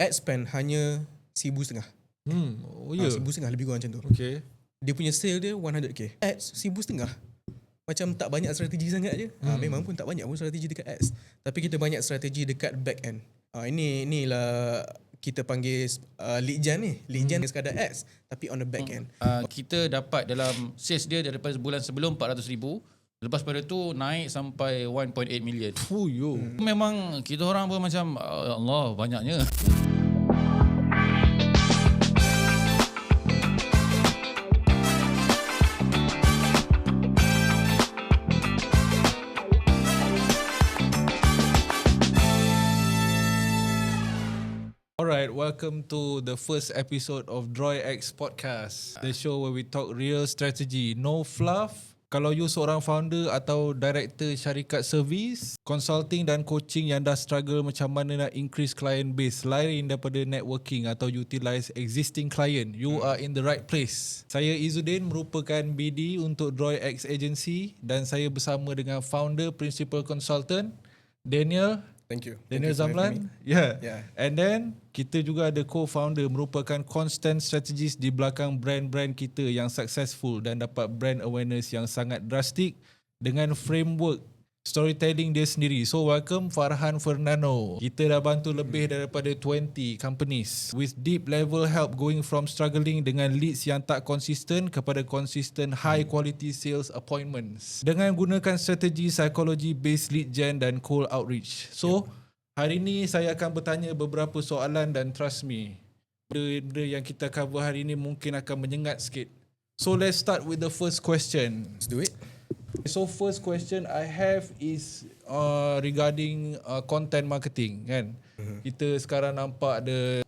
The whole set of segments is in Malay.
ad spend hanya 1,500. Oh ya. 1,500 lebih kurang macam tu. Okay. Dia punya sale dia 100k. Ads 1,500. Macam tak banyak strategi sangat je. Memang pun tak banyak pun strategi dekat ads. Tapi kita banyak strategi dekat back end. Inilah kita panggil lead gen ni. Lead gen sekadar ads tapi on the back end. Kita dapat dalam sales dia daripada bulan sebelum 400,000. Lepas pada tu naik sampai 1.8 million. Memang kita orang pun macam Allah banyaknya. Alright, welcome to the first episode of Droid X Podcast, the show where we talk real strategy, no fluff. Kalau you seorang founder atau director syarikat servis, consulting dan coaching yang dah struggle macam mana nak increase client base lain daripada networking atau utilize existing client, you are in the right place. Saya Izzuddin merupakan BD untuk Droid X Agency dan saya bersama dengan founder principal consultant Daniel. Thank you. Daniel Thank you for having Zamlan. me. Yeah. And then kita juga ada co-founder merupakan constant strategist di belakang brand-brand kita yang successful dan dapat brand awareness yang sangat drastik dengan framework storytelling dia sendiri. So welcome Farhan Fernando. Kita dah bantu lebih daripada 20 companies with deep level help going from struggling dengan leads yang tak konsisten kepada consistent high quality sales appointments dengan gunakan strategi psychology based lead gen dan cold outreach. So hari ni saya akan bertanya beberapa soalan dan trust me, benda yang kita cover hari ni mungkin akan menyengat sikit. So let's start with the first question. Let's do it. So first question I have is regarding content marketing kan. Kita sekarang nampak ada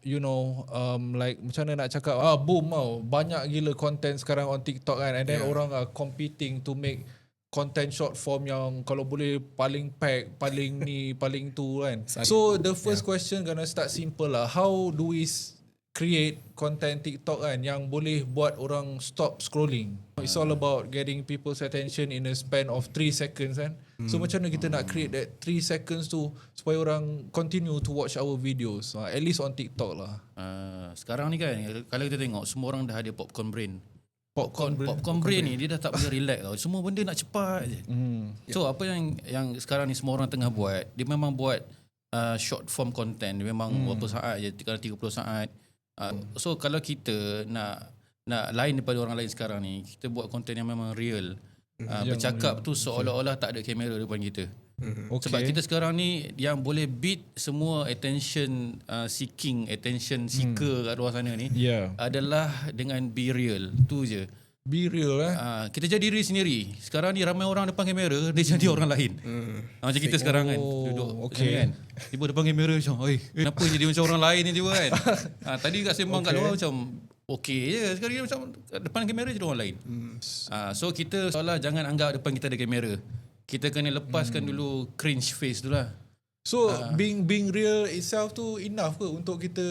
like macam mana nak cakap boom tau. Banyak gila content sekarang on TikTok kan, and then orang are competing to make content short form yang kalau boleh paling pack, paling ni, paling tu kan. So the first question gonna start simple lah. How do we create content TikTok kan yang boleh buat orang stop scrolling? It's all about getting people's attention in a span of 3 seconds kan. So macam mana kita nak create that 3 seconds tu supaya orang continue to watch our videos, at least on TikTok lah. Sekarang ni kan kalau kita tengok semua orang dah ada popcorn brain. Popcorn brain ni dia dah tak boleh relax tau. Semua benda nak cepat je. So apa yang sekarang ni semua orang tengah buat, dia memang buat short form content. Dia memang berapa saat je, 30 saat. So kalau kita nak lain daripada orang lain sekarang ni, kita buat content yang memang real. Bercakap tu seolah-olah tak ada kamera depan kita. Sebab kita sekarang ni yang boleh beat semua attention attention seeker kat luar sana ni adalah dengan be real. Tu je. Be real kita jadi diri sendiri. Sekarang ni ramai orang depan kamera, dia jadi orang lain. Macam kita sekarang kan duduk kan, tiba depan kamera macam kenapa jadi macam orang lain ni tiba kan. Tadi kat sembang kat luar macam okey je, sekarang dia macam depan kamera jadi orang lain. So kita seolah jangan anggap depan kita ada kamera. Kita kena lepaskan dulu cringe face tu lah. So being real itself tu enough ke untuk kita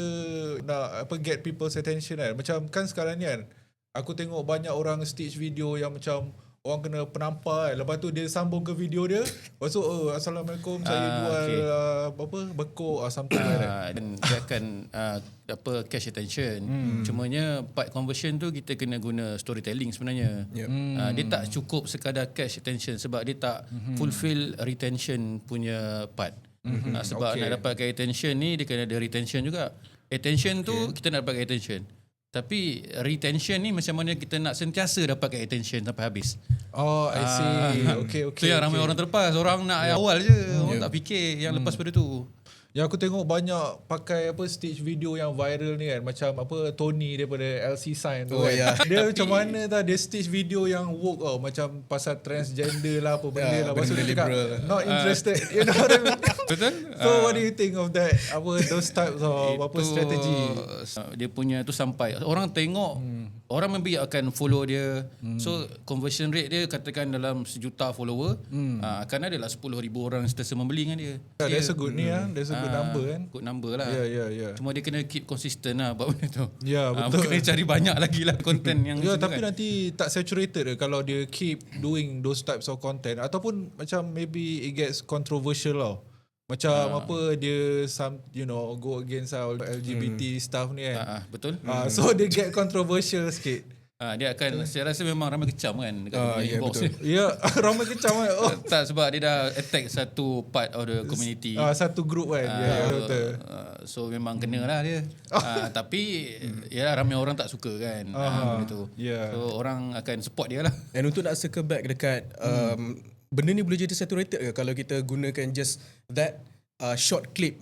nak get people's attention kan? Macam kan sekarang ni kan, aku tengok banyak orang stitch video yang macam orang kena penampar kan. Lepas tu dia sambung ke video dia. Lepas tu Assalamualaikum, saya jual bekok something like that. Dan dia akan catch attention. Cumanya part conversion tu kita kena guna storytelling sebenarnya. Dia tak cukup sekadar catch attention sebab dia tak fulfill retention punya part. Sebab nak dapatkan attention ni dia kena ada retention juga. Attention tu kita nak dapatkan attention. Tapi retention ni macam mana kita nak sentiasa dapatkan attention sampai habis. I see. Okay. So yang ramai orang terlepas, orang nak yang awal je. Orang tak fikir yang lepas pada tu. Yang aku tengok banyak pakai stitch video yang viral ni kan, macam Tony daripada LC Sign tu kan. Dia macam mana dia stitch video yang woke macam pasal transgender lah apa benda lah. Lepas tu dia cakap not interested. You know what I mean? Betul? So what do you think of that? Those types of strategi? Dia punya tu sampai orang tengok, orang maybe akan follow dia. So conversion rate dia katakan dalam 1 juta follower, akan adalah 10,000 orang sentiasa membeli dengan dia. That's a good that's a good number kan. Good number lah. Yeah. Cuma dia kena keep consistent lah buat benda tu. Ya, betul. Kena cari banyak lagi lah content yang tapi kan. nanti tak saturated kalau dia keep doing those types of content, ataupun macam maybe it gets controversial lah. Macam apa dia go against all LGBT stuff ni kan. Betul. So dia get controversial sikit. Dia akan, saya rasa memang ramai kecam kan dekat inbox betul. ni. Ya, ramai kecam kan. Tak, sebab dia dah attack satu part of the community. Satu group kan. Ya, betul. So memang kena lah dia. Tapi yalah, ramai orang tak suka kan benda tu. Yeah. So orang akan support dia lah. And untuk nak circle back dekat benda ni boleh jadi saturated ke kalau kita gunakan just that short clip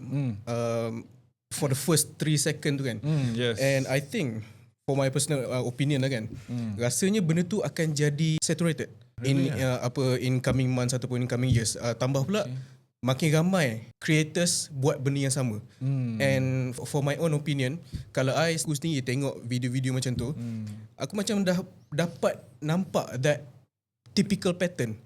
for the first 3 second tu kan. Yes. And I think for my personal opinion lah kan, rasanya benda tu akan jadi saturated in coming months ataupun in coming years. Tambah pula makin ramai creators buat benda yang sama. And for my own opinion, kalau aku sendiri tengok video-video macam tu, aku macam dah dapat nampak that typical pattern.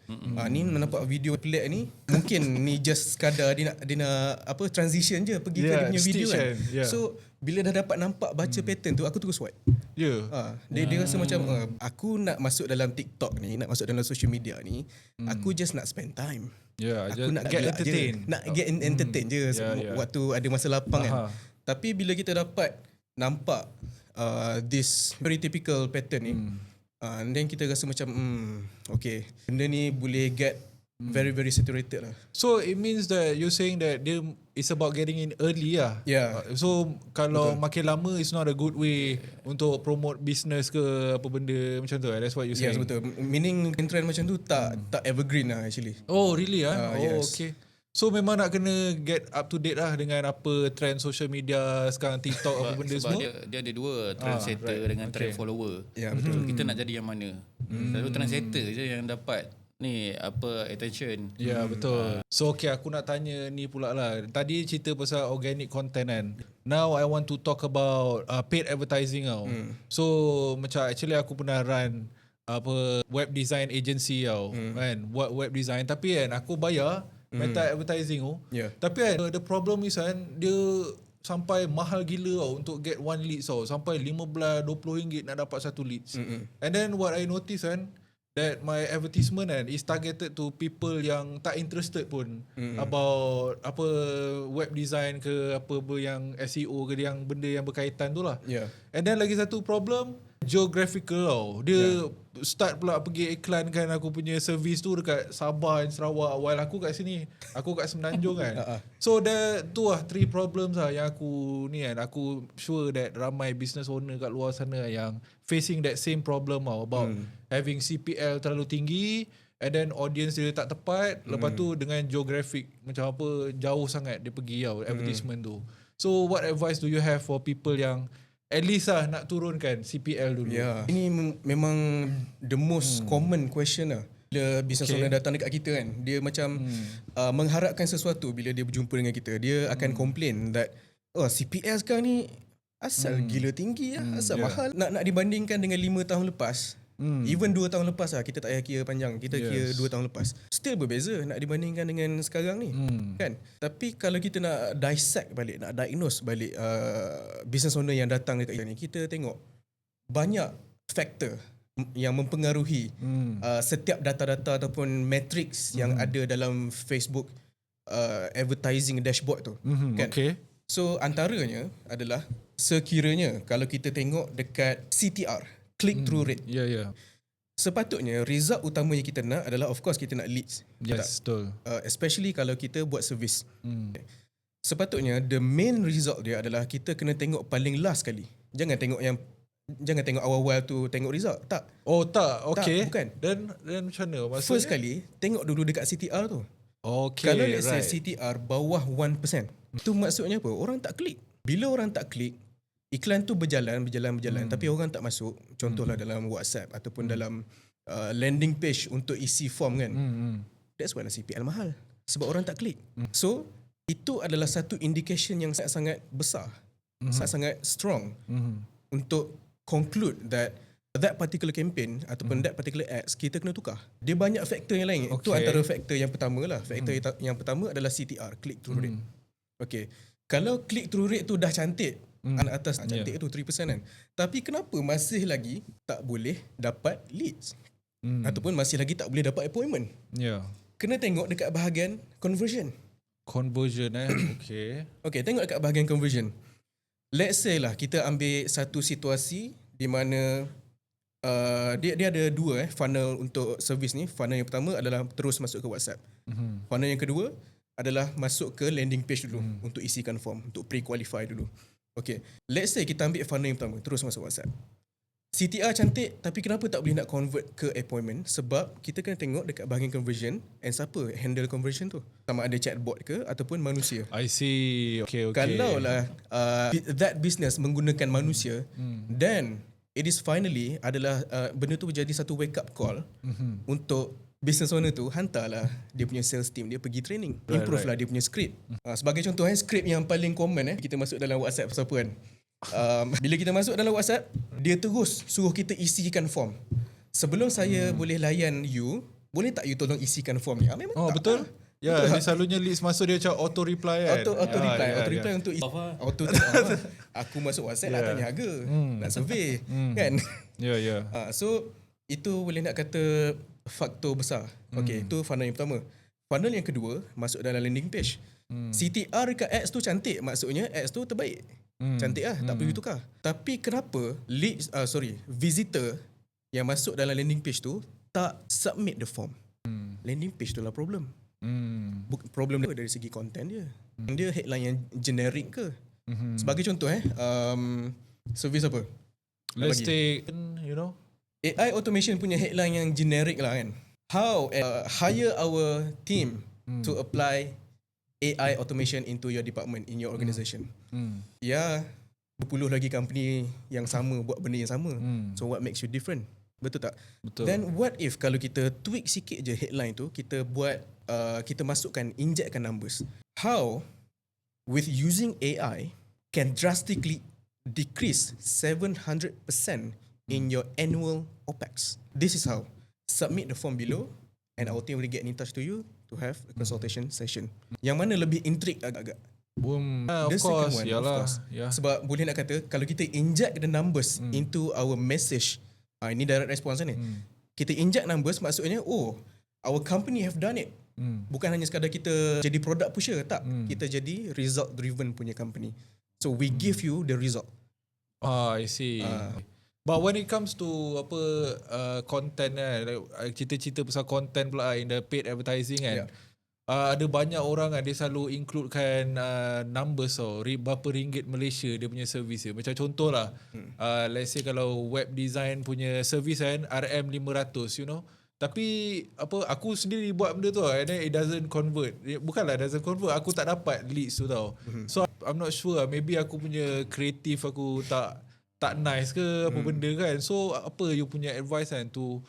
Ni nampak video pelik ni, mungkin ni just sekadar dia nak apa transition je pergi ke dia punya video kan. So bila dah dapat nampak baca pattern tu, aku terus swipe. Dia rasa macam aku nak masuk dalam TikTok ni, nak masuk dalam social media ni, aku just nak spend time. Aku nak get gelak entertain. je. Nak get entertain je waktu ada masa lapang kan. Tapi bila kita dapat nampak this very typical pattern ni, and then kita rasa macam okay, benda ni boleh get very very saturated lah. So it means that you're saying that dia it's about getting in early lah. Yeah. So kalau makin lama it's not a good way untuk promote business ke apa benda macam tu. That's what you saying. Yes, betul. Meaning trend macam tu tak evergreen lah actually. Oh really ah? Yes. Okay. So memang nak kena get up to date lah dengan apa trend social media sekarang, TikTok apa benda sebab semua. dia ada dua, trendsetter dengan trend follower. Ya, betul. Kita nak jadi yang mana? Selalu trendsetter je yang dapat ni apa attention. Ya betul. So okay, aku nak tanya ni pula lah. Tadi cerita pasal organic content kan. Now I want to talk about paid advertising tau. So macam actually aku pernah run apa web design agency tau kan. Buat web design tapi kan aku bayar meta advertising tu. Tapi kan the problem is kan dia sampai mahal gila tau untuk get one leads tau. Sampai 15-20 ringgit nak dapat satu leads. And then what I notice kan, that my advertisement kan is targeted to people yang tak interested pun about apa web design ke apa yang SEO ke yang benda yang berkaitan tu lah. And then lagi satu problem, geographical tau. Dia start pula pergi iklankan aku punya service tu dekat Sabah dan Sarawak, while aku kat sini, aku kat Semenanjung kan. So tu lah 3 problems lah yang aku ni kan, aku sure that ramai business owner kat luar sana yang facing that same problem tau, about having CPL terlalu tinggi and then audience dia tak tepat, lepas tu dengan geographic macam apa jauh sangat dia pergi tau advertisement tu. So what advice do you have for people yang at least lah nak turunkan CPL dulu? Ini memang the most common question lah. Bila business owner datang dekat kita kan, dia macam mengharapkan sesuatu bila dia berjumpa dengan kita. Dia akan complain that CPL sekarang ni asal gila tinggi lah, asal mahal. Nak dibandingkan dengan 5 tahun lepas, even 2 tahun lepas lah, kita tak payah kira panjang, kita kira 2 tahun lepas, still berbeza nak dibandingkan dengan sekarang ni kan. Tapi kalau kita nak dissect balik, nak diagnose balik business owner yang datang dekat kita ni, kita tengok banyak faktor yang mempengaruhi setiap data-data ataupun matrix yang ada dalam Facebook advertising dashboard tu kan. So antaranya adalah sekiranya kalau kita tengok dekat CTR, click through rate. Sepatutnya result utama yang kita nak adalah of course kita nak leads. Betul. Especially kalau kita buat service. Sepatutnya the main result dia adalah kita kena tengok paling last kali. Jangan tengok awal-awal tu tengok result. Tak. Oh tak. Okay. Tak, bukan. Dan macam mana maksudnya? First kali tengok dulu dekat CTR tu. Okay. Kalau let's say CTR bawah 1%, itu maksudnya apa? Orang tak klik. Bila orang tak klik, iklan tu berjalan tapi orang tak masuk. Contohlah dalam WhatsApp ataupun dalam landing page untuk isi form kan. That's why CPL mahal. Sebab orang tak klik. So itu adalah satu indication yang sangat besar, sangat strong untuk conclude that particular campaign ataupun that particular ads kita kena tukar. Dia banyak faktor yang lain. Itu antara faktor yang pertama lah. Faktor yang pertama adalah CTR, click through rate. Okay. Kalau click through rate tu dah cantik, anak atas cantik tu 3% kan. Tapi kenapa masih lagi tak boleh dapat leads? Ataupun masih lagi tak boleh dapat appointment? Kena tengok dekat bahagian conversion. Conversion okay. Okay, tengok dekat bahagian conversion. Let's say lah kita ambil satu situasi di mana dia ada dua funnel untuk servis ni. Funnel yang pertama adalah terus masuk ke WhatsApp. Funnel yang kedua adalah masuk ke landing page dulu untuk isikan form, untuk pre-qualify dulu. Okay, let's say kita ambil funnel yang pertama, terus masuk WhatsApp. CTR cantik, tapi kenapa tak boleh nak convert ke appointment? Sebab kita kena tengok dekat bahagian conversion and siapa handle conversion tu. Sama ada chatbot ke ataupun manusia. I see. Okay. Kalau lah that business menggunakan manusia, then it is finally adalah benda tu menjadi satu wake up call untuk business owner tu hantarlah dia punya sales team dia pergi training, improve lah dia punya script. Sebagai contoh script yang paling common kita masuk dalam WhatsApp siapa kan. Bila kita masuk dalam WhatsApp, dia terus suruh kita isikan form. Sebelum saya boleh layan you, boleh tak you tolong isikan form ni? Memang tak. Betul. Ya, dia selalunya leads masuk dia macam auto reply kan. Auto reply untuk auto aku masuk WhatsApp nak tanya harga, nak survey kan. Ya. So itu boleh nak kata faktor besar. Okay, itu funnel yang pertama. Funnel yang kedua masuk dalam landing page. CTR dekat ads tu cantik, maksudnya ads tu terbaik. Cantik lah, tak perlu tukar. Tapi kenapa visitor yang masuk dalam landing page tu tak submit the form? Landing page tu lah problem. Problem dia dari segi content dia. Dia headline yang generic ke? Sebagai contoh service apa? Let's take AI automation punya headline yang generic lah kan. How hire our team to apply AI automation into your department in your organisation. Ya, berpuluh lagi company yang sama buat benda yang sama. So what makes you different? Betul tak? Betul. Then what if kalau kita tweak sikit je headline tu, kita buat kita masukkan, injectkan numbers. How with using AI can drastically decrease 700% in your annual OPEX. This is how. Submit the form below and our team will get in touch to you to have a consultation session. Yang mana lebih intrigue agak-agak. Of course. Yeah. Sebab boleh nak kata kalau kita inject the numbers into our message, ini direct response ni. Kita inject numbers maksudnya our company have done it. Bukan hanya sekadar kita jadi product pusher, tak. Kita jadi result driven punya company. So we give you the result. I see. But when it comes to content cerita-cerita pasal content pula in the paid advertising kan. Ada banyak orang dia selalu includekan numbers berapa ringgit Malaysia dia punya servis dia. Macam contoh lah, let's say kalau web design punya servis kan RM500, tapi aku sendiri buat benda tu and then it doesn't convert. Bukanlah doesn't convert, aku tak dapat leads tu tau. So I'm not sure, maybe aku punya kreatif aku tak nice ke apa benda kan. So apa you punya advice kan tu,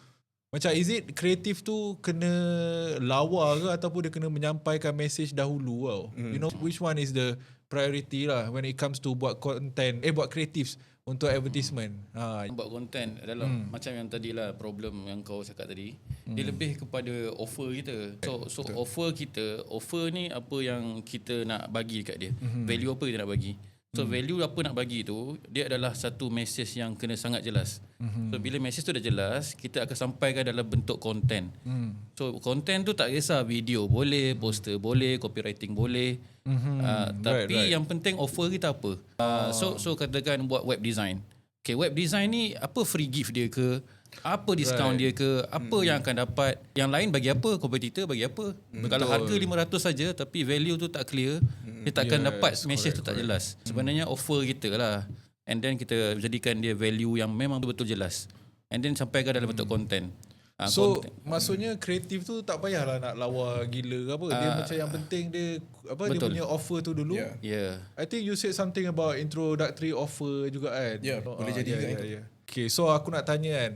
macam is it kreatif tu kena lawa ke ataupun dia kena menyampaikan message dahulu tau. Which one is the priority lah when it comes to buat content, buat creatives untuk advertisement. Buat content adalah macam yang tadi lah, problem yang kau cakap tadi. Dia lebih kepada offer kita. So offer ni apa yang kita nak bagi dekat dia. Value apa kita nak bagi. So value apa nak bagi tu, dia adalah satu message yang kena sangat jelas. So bila message tu dah jelas, kita akan sampaikan dalam bentuk content. So content tu tak kisah video boleh, poster boleh, copywriting boleh. Tapi yang penting offer kita apa. So katakan buat web design. Okay, web design ni apa free gift dia ke? Apa diskaun dia ke? Apa yang akan dapat? Yang lain bagi apa? Kompetitor bagi apa? Kalau harga 500 saja tapi value tu tak clear, dia takkan dapat message tu tak jelas. Sebenarnya offer kita lah. And then kita jadikan dia value yang memang betul-betul jelas. And then sampaikan dalam bentuk content. Maksudnya kreatif tu tak payahlah nak lawa gila ke apa. Dia macam yang penting dia dia punya offer tu dulu. Yeah. I think you said something about introductory offer juga kan. Boleh jadi juga itu. Okay, so aku nak tanya kan,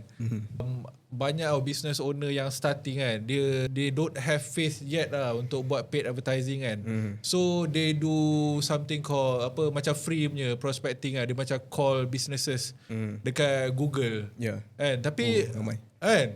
banyak business owner yang starting kan, they don't have faith yet lah untuk buat paid advertising kan. So they do something called macam free punya prospecting lah. Dia macam call businesses dekat Google. Kan? Tapi kan,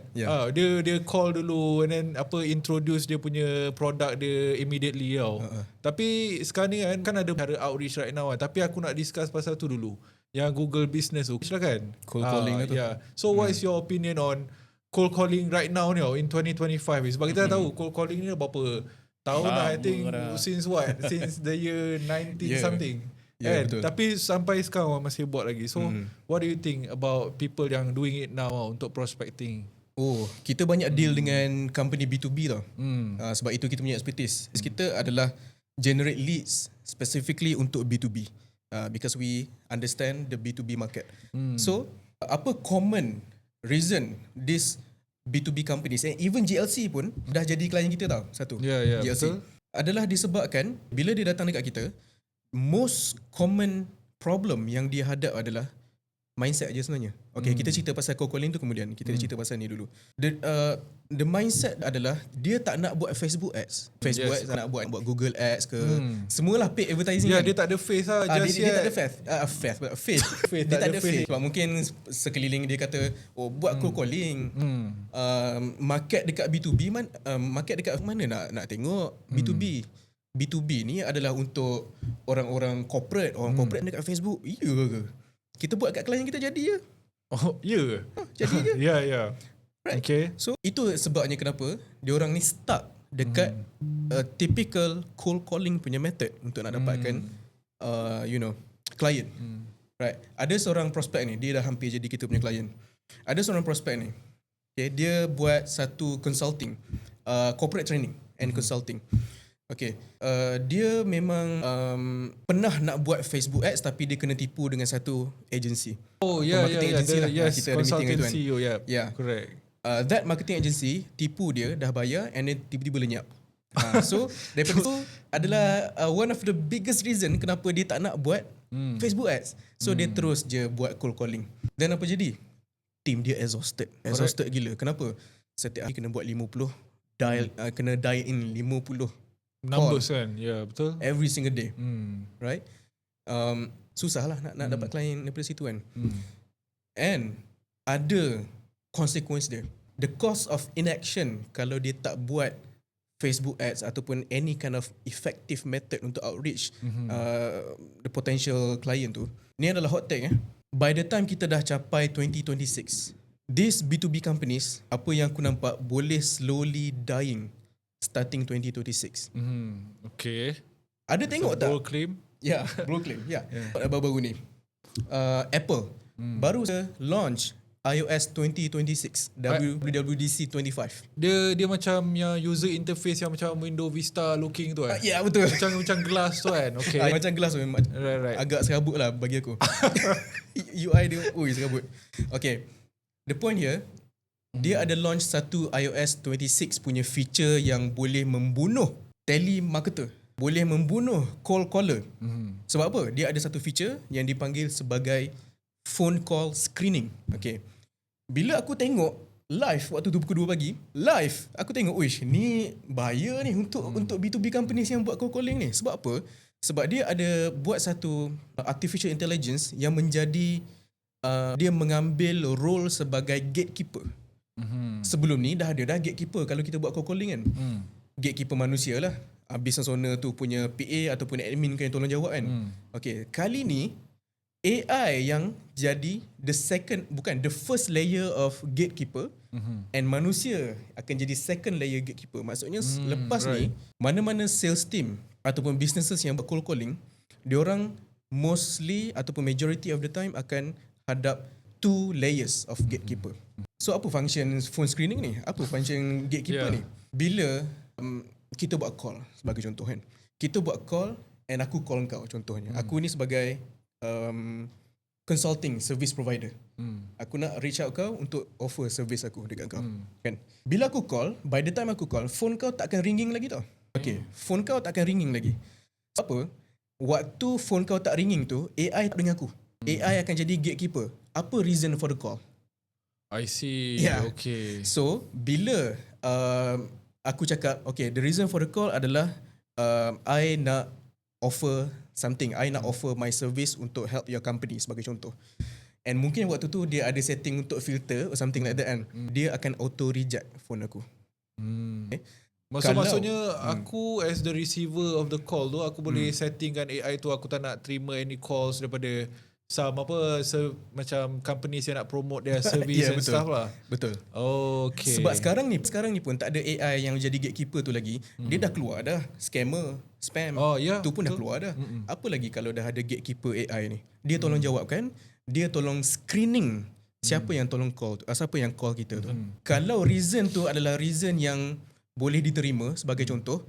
dia call dulu and then introduce dia punya produk dia immediately tau. Tapi sekarang ni kan ada cara outreach right now kan. Tapi aku nak discuss pasal tu dulu. Yang Google Business tu, silakan. Cold calling tu. So what is your opinion on cold calling right now ni in 2025? Sebab kita dah tahu cold calling ni berapa Tahun lah, I Lama think dah. since what? Since the year 19 Yeah. something. Yeah, Kan? betul. Tapi sampai sekarang orang masih buat lagi. So what do you think about people yang doing it now untuk prospecting? Oh, kita banyak deal dengan company B2B tau. Hmm. Sebab itu kita punya expertise. Kita adalah generate leads specifically untuk B2B. Because we understand the B2B market. So, apa common reason this B2B companies and even GLC pun dah jadi klien kita tau. Satu. Ya, GLC. betul. Adalah disebabkan bila dia datang dekat kita, most common problem yang dia hadap adalah mindset je sebenarnya. Okay, kita cerita pasal cold calling tu kemudian. Kita cerita pasal ni dulu. The mindset adalah dia tak nak buat Facebook ads. Facebook ads tak nak buat Google ads ke. Semualah paid advertising. Ya, kan. dia tak ada face lah. Dia tak ada faith. Dia tak ada faith. Sebab mungkin sekeliling dia kata, oh buat cold calling. Market dekat B2B market dekat mana nak tengok B2B. B2B ni adalah untuk orang-orang corporate. Orang corporate dekat Facebook. Ya ke? Kita buat kat klien kita jadi je. Oh, ya. Jadi je. Ya. Right. Okay. So itu sebabnya kenapa diorang ni stuck dekat typical cold calling punya method untuk nak dapatkan client. Right. Ada seorang prospek ni, dia dah hampir jadi kita punya client. Ada seorang prospek ni. Okay, dia buat satu consulting, corporate training and consulting. Okay, dia memang pernah nak buat Facebook ads tapi dia kena tipu dengan satu agency. Oh, ya. Marketing agency lah. Yes, Kita ada meeting dengan tu kan. consultancy. Oh, yeah. Yeah. Correct. That marketing agency tipu dia, dah bayar and then tiba-tiba lenyap. So daripada itu adalah one of the biggest reason kenapa dia tak nak buat Facebook ads. So dia terus je buat cold calling. Dan apa jadi? Team dia exhausted gila. Kenapa? Setiap hari kena buat 50 dial, kena dial in 50 Numbers kan. Ya, betul. every single day. Right? Susah lah nak dapat klien daripada situ kan. And ada consequence dia. The cost of inaction kalau dia tak buat Facebook ads ataupun any kind of effective method untuk outreach the potential client tu. Ni adalah hot take By the time kita dah capai 2026, these B2B companies, apa yang aku nampak, boleh slowly dying starting 2026. Okay. Ada tengok tak? Bold claim. Ya, Brooklyn. Ya. Baru-baru ni. Apple baru launch iOS 2026, WWDC 25. Dia macam yang user interface yang macam Windows Vista looking tu kan. Ya, betul. Macam glass tu kan. Okay. Macam gelas memang Right. agak serabut lah bagi aku. UI dia, serabut. Okay. The point here, dia ada launch satu iOS 26 punya feature yang boleh membunuh telemarketer. Boleh membunuh call caller. Sebab apa? Dia ada satu feature yang dipanggil sebagai phone call screening. Okay. Bila aku tengok live waktu tu pukul 2 pagi, live aku tengok, uish, ni bahaya ni untuk B2B companies yang buat cold calling ni. Sebab apa? Sebab dia ada buat satu artificial intelligence yang menjadi dia mengambil role sebagai gatekeeper. Sebelum ni dah ada gatekeeper kalau kita buat cold calling kan. Gatekeeper manusia lah. Business owner tu punya PA ataupun admin kan yang tolong jawab kan. Okay, kali ni AI yang jadi the first layer of gatekeeper, and manusia akan jadi second layer gatekeeper. Maksudnya lepas ni, mana-mana sales team ataupun businesses yang buat cold calling, diorang mostly ataupun majority of the time akan hadap 2 layers of gatekeeper. So apa function phone screening ni? Apa function gatekeeper ni? Bila kita buat call sebagai contoh kan. Kita buat call and aku call kau contohnya. Aku ni sebagai consulting service provider. Aku nak reach out kau untuk offer service aku dekat kau. Kan? Bila aku call, by the time aku call, phone kau tak akan ringing lagi tau. Okay, phone kau tak akan ringing lagi. Apa? Waktu phone kau tak ringing tu, AI tak dengar aku. AI akan jadi gatekeeper. Apa reason for the call? I see. Yeah. Okay. So, bila aku cakap, okay, the reason for the call adalah I nak offer something. I nak offer my service untuk help your company sebagai contoh. And mungkin waktu tu dia ada setting untuk filter or something like that kan. Dia akan auto reject phone aku. Okay. Maksudnya aku as the receiver of the call tu, aku boleh settingkan AI tu aku tak nak terima any calls daripada macam companies yang nak promote their service and betul. stuff lah. Betul. Okay. Sebab sekarang ni pun tak ada AI yang jadi gatekeeper tu lagi. Dia dah keluar dah. Scammer, spam. Tu pun dah keluar dah. Apa lagi kalau dah ada gatekeeper AI ni? Dia tolong jawabkan, dia tolong screening siapa yang tolong call tu, siapa yang call kita tu. Kalau reason tu adalah reason yang boleh diterima, sebagai contoh,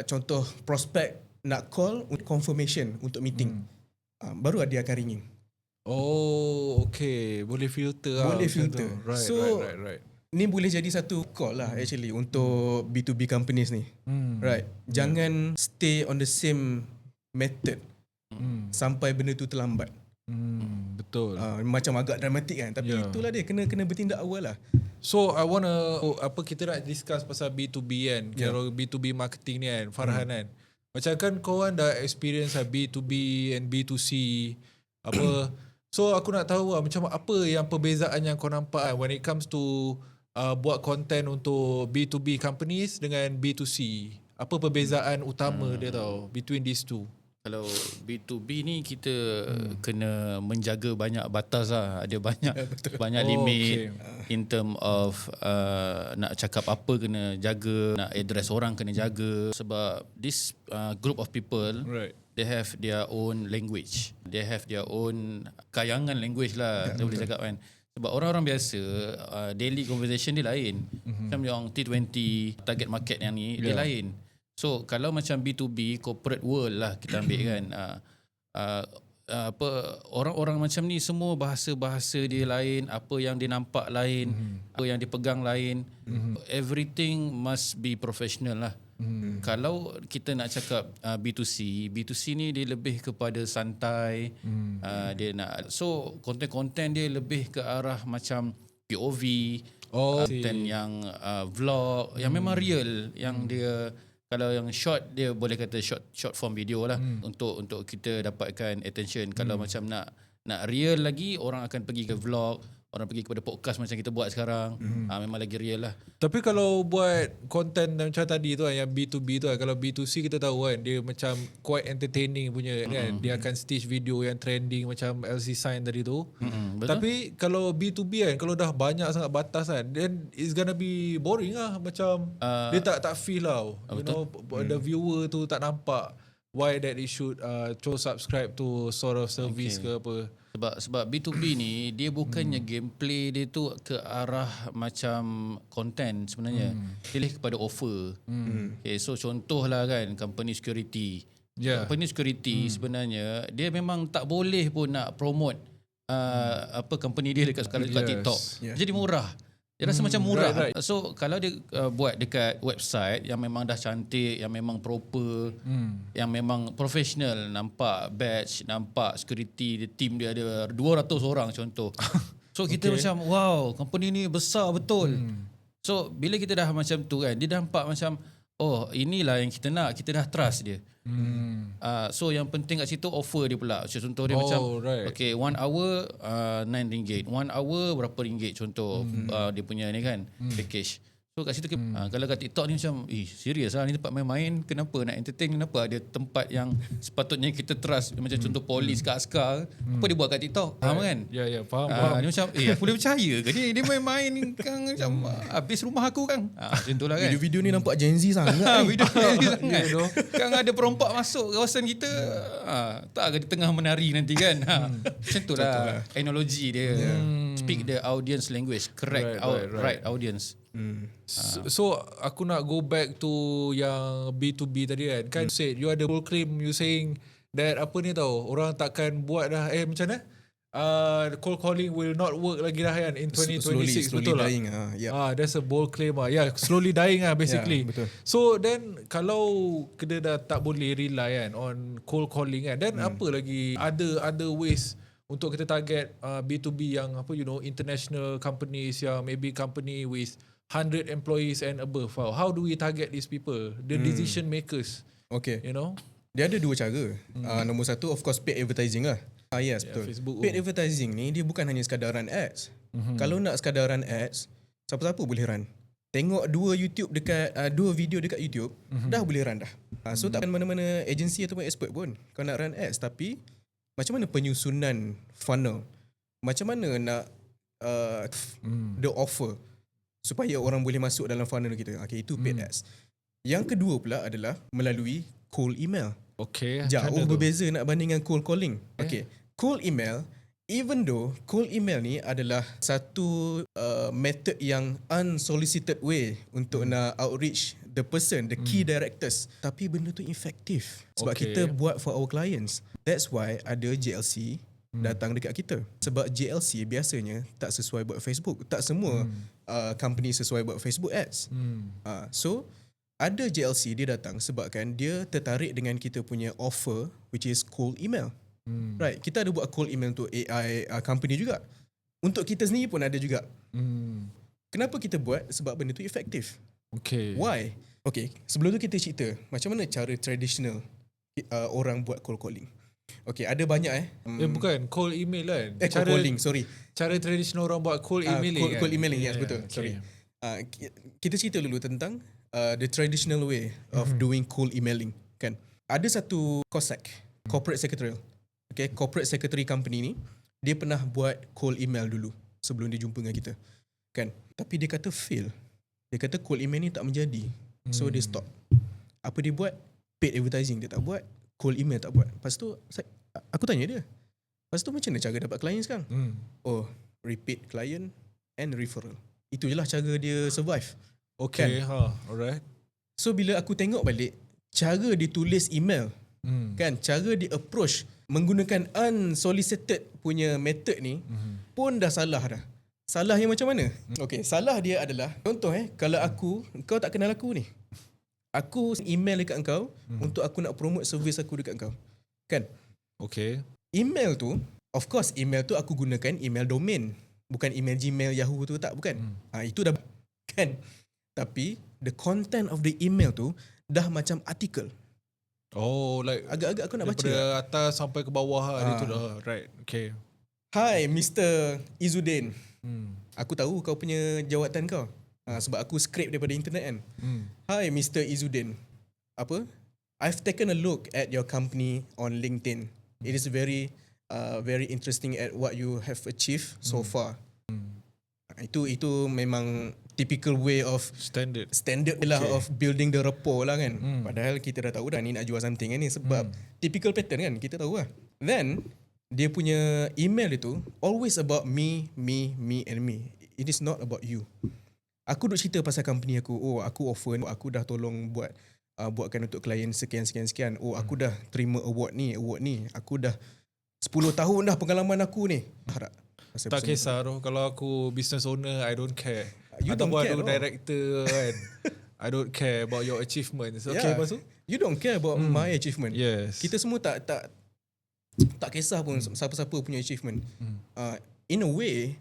contoh prospek nak call confirmation untuk meeting. Baru dia akan ringing. Okay. Boleh filter lah. Boleh filter. Right, So, right. ni boleh jadi satu call lah actually untuk B2B companies ni. Right. Jangan stay on the same method sampai benda tu terlambat. Betul. Macam agak dramatik kan, tapi itulah dia, kena bertindak awal lah. So I wanna kita nak discuss pasal B2B kan. Kalau B2B marketing ni kan, Farhan kan. Macam kan korang dah experience lah B2B and B2C apa. So aku nak tahu lah macam apa yang perbezaan yang kau nampak kan when it comes to buat content untuk B2B companies dengan B2C. Apa perbezaan utama dia tau between these two? Kalau B2B ni kita kena menjaga banyak batas lah. Ada banyak limit in term of nak cakap apa kena jaga, nak address orang kena jaga. Sebab this group of people, they have their own language. They have their own kayangan language lah, saya boleh cakap kan. Sebab orang-orang biasa daily conversation dia lain. Macam yang T20 target market yang ni dia lain. So kalau macam B2B corporate world lah kita ambil kan, orang-orang macam ni semua bahasa-bahasa dia lain, apa yang dia nampak lain, apa yang dia pegang lain. Everything must be professional lah. Kalau kita nak cakap B2C ni dia lebih kepada santai. Dia nak, so konten-konten dia lebih ke arah macam POV, konten yang vlog yang memang real, yang dia, kalau yang short dia boleh kata short form video lah, untuk kita dapatkan attention. Kalau macam nak real lagi, orang akan pergi ke vlog, orang pergi kepada podcast macam kita buat sekarang. Memang lagi real lah. Tapi kalau buat content macam tadi tu kan, yang B2B tu kan, kalau B2C kita tahu kan dia macam quite entertaining punya kan. Dia akan stitch video yang trending macam LC Sign tadi tu. Tapi kalau B2B kan, kalau dah banyak sangat batas kan, then it's gonna be boring lah. Macam dia tak feel lah. You know, the viewer tu tak nampak why that it should subscribe to sort of service ke apa. Sebab B2B ni dia bukannya gameplay dia tu ke arah macam content sebenarnya. Dia lebih kepada offer. Okay, so contohlah kan company security. Company security sebenarnya dia memang tak boleh pun nak promote company dia dekat TikTok. Jadi murah. Dia rasa macam murah. So kalau dia buat dekat website yang memang dah cantik, yang memang proper, yang memang professional, nampak badge, nampak security, team dia ada 200 orang contoh. So kita macam wow, company ni besar betul. So bila kita dah macam tu kan, dia nampak macam oh inilah yang kita nak, kita dah trust dia. So yang penting kat situ offer dia pula. So, contoh dia macam okay, 1 hour RM9, 1 hour berapa ringgit contoh dia punya ni kan package. So kat situ kalau kat TikTok ni macam serius lah ni tempat main-main, kenapa nak entertain, kenapa ada tempat yang sepatutnya kita trust, macam contoh polis ke askar, apa dia buat kat TikTok, faham kan? Ya faham. Dia macam aku boleh percaya ke dia main-main kan, macam habis rumah aku kan, macam tu lah kan. Video-video ni nampak Gen Z sangat. Video sangat kan ada perompak masuk kawasan kita, tak ke di tengah menari nanti kan. Macam tu lah analogi dia. Speak the audience language, correct right audience. So aku nak go back to yang B2B tadi kan. Said you ada full claim, you saying that apa ni tau, orang takkan buat dah macam mana? Cold calling will not work lagi dah kan in 2026. Slowly betul dying lah. That's a bold claim slowly dying basically. Betul. So then kalau kita dah tak boleh rely kan on cold calling kan, then apa lagi other ways untuk kita target B2B yang apa, you know, international companies, yang maybe company with 100 employees and above. How do we target these people, the decision makers? Okay, you know, dia ada dua cara. Nombor satu of course paid advertising lah. Yes, betul. Facebook. Paid advertising ni dia bukan hanya sekadar run ads. Kalau nak sekadar run ads, siapa-siapa boleh run. Tengok dua video dekat YouTube, dah boleh run dah. So tak mana-mana agency ataupun expert pun kau nak run ads, tapi macam mana penyusunan funnel, macam mana nak the offer supaya orang boleh masuk dalam funnel kita. Okay, itu paid ads. Yang kedua pula adalah melalui cold email. Okay. Jauh berbeza nak bandingkan cold calling. Okay, cold email, even though cold email ni adalah satu method yang unsolicited way untuk nak outreach the person, the key directors, tapi benda tu efektif sebab kita buat for our clients. That's why ada JLC datang dekat kita. Sebab JLC biasanya tak sesuai buat Facebook. Tak semua company sesuai buat Facebook ads. So ada JLC dia datang sebabkan dia tertarik dengan kita punya offer, which is cold email. Right, kita ada buat cold email untuk AI company juga. Untuk kita sendiri pun ada juga. Kenapa kita buat? Sebab benda tu efektif. Okay. Why? Okay, sebelum tu kita cerita macam mana cara traditional orang buat cold calling. Okay, ada banyak bukan cold email kan. Cold calling, sorry. Cara tradisional orang buat cold emailing. Cold emailing, yes, Yeah, betul. okay. Sorry. Kita cerita dulu tentang the traditional way of doing cold emailing, kan. Ada satu COSEC, corporate secretarial. Okay, corporate secretary company ni dia pernah buat cold email dulu sebelum dia jumpa dengan kita, kan. Tapi dia kata fail. Dia kata cold email ni tak menjadi. So dia stop. Apa dia buat? Paid advertising dia tak buat, cold email tak buat. Lepas tu aku tanya dia, lepas tu macam mana cara dapat klien sekarang? Oh, repeat client and referral. Itu je lah cara dia survive. Okay, kan? Alright. So bila aku tengok balik cara dia tulis email, kan, cara dia approach menggunakan unsolicited punya method ni pun dah salah dah. Salah yang macam mana? Okay, salah dia adalah, contoh kalau kau tak kenal aku ni, aku email dekat kau untuk aku nak promote servis aku dekat kau, kan? Okay. Email tu, of course email tu aku gunakan email domain, bukan email Gmail, Yahoo tu tak, bukan. Itu dah, kan? Tapi the content of the email tu dah macam artikel. Oh, like agak-agak aku nak baca daripada atas sampai ke bawah dia tu dah. Right. Okay. Hi Mr. Izzuddin. Aku tahu kau punya jawatan kau. Sebab aku scrape daripada internet kan. Hi Mr. Izzuddin. Apa? I've taken a look at your company on LinkedIn. It is very interesting at what you have achieved so far. Itu memang typical way of standard lah of building the rapport lah kan. Padahal kita dah tahu dah ni nak jual something kan ni, sebab typical pattern kan, kita tahu lah. Then dia punya email itu always about me and me. It is not about you. Aku duk cerita pasal company aku. Oh, aku offer, aku dah tolong buatkan untuk klien sekian. Oh, aku dah terima award ni. Aku dah 10 tahun dah pengalaman aku ni. Harap tak kisah tu. Kalau aku business owner, I don't care. You don't care aku director kan. I don't care about your achievements. Okay, maksud? You don't care about my achievement. Yes. Kita semua tak kisah pun siapa-siapa punya achievement. In a way,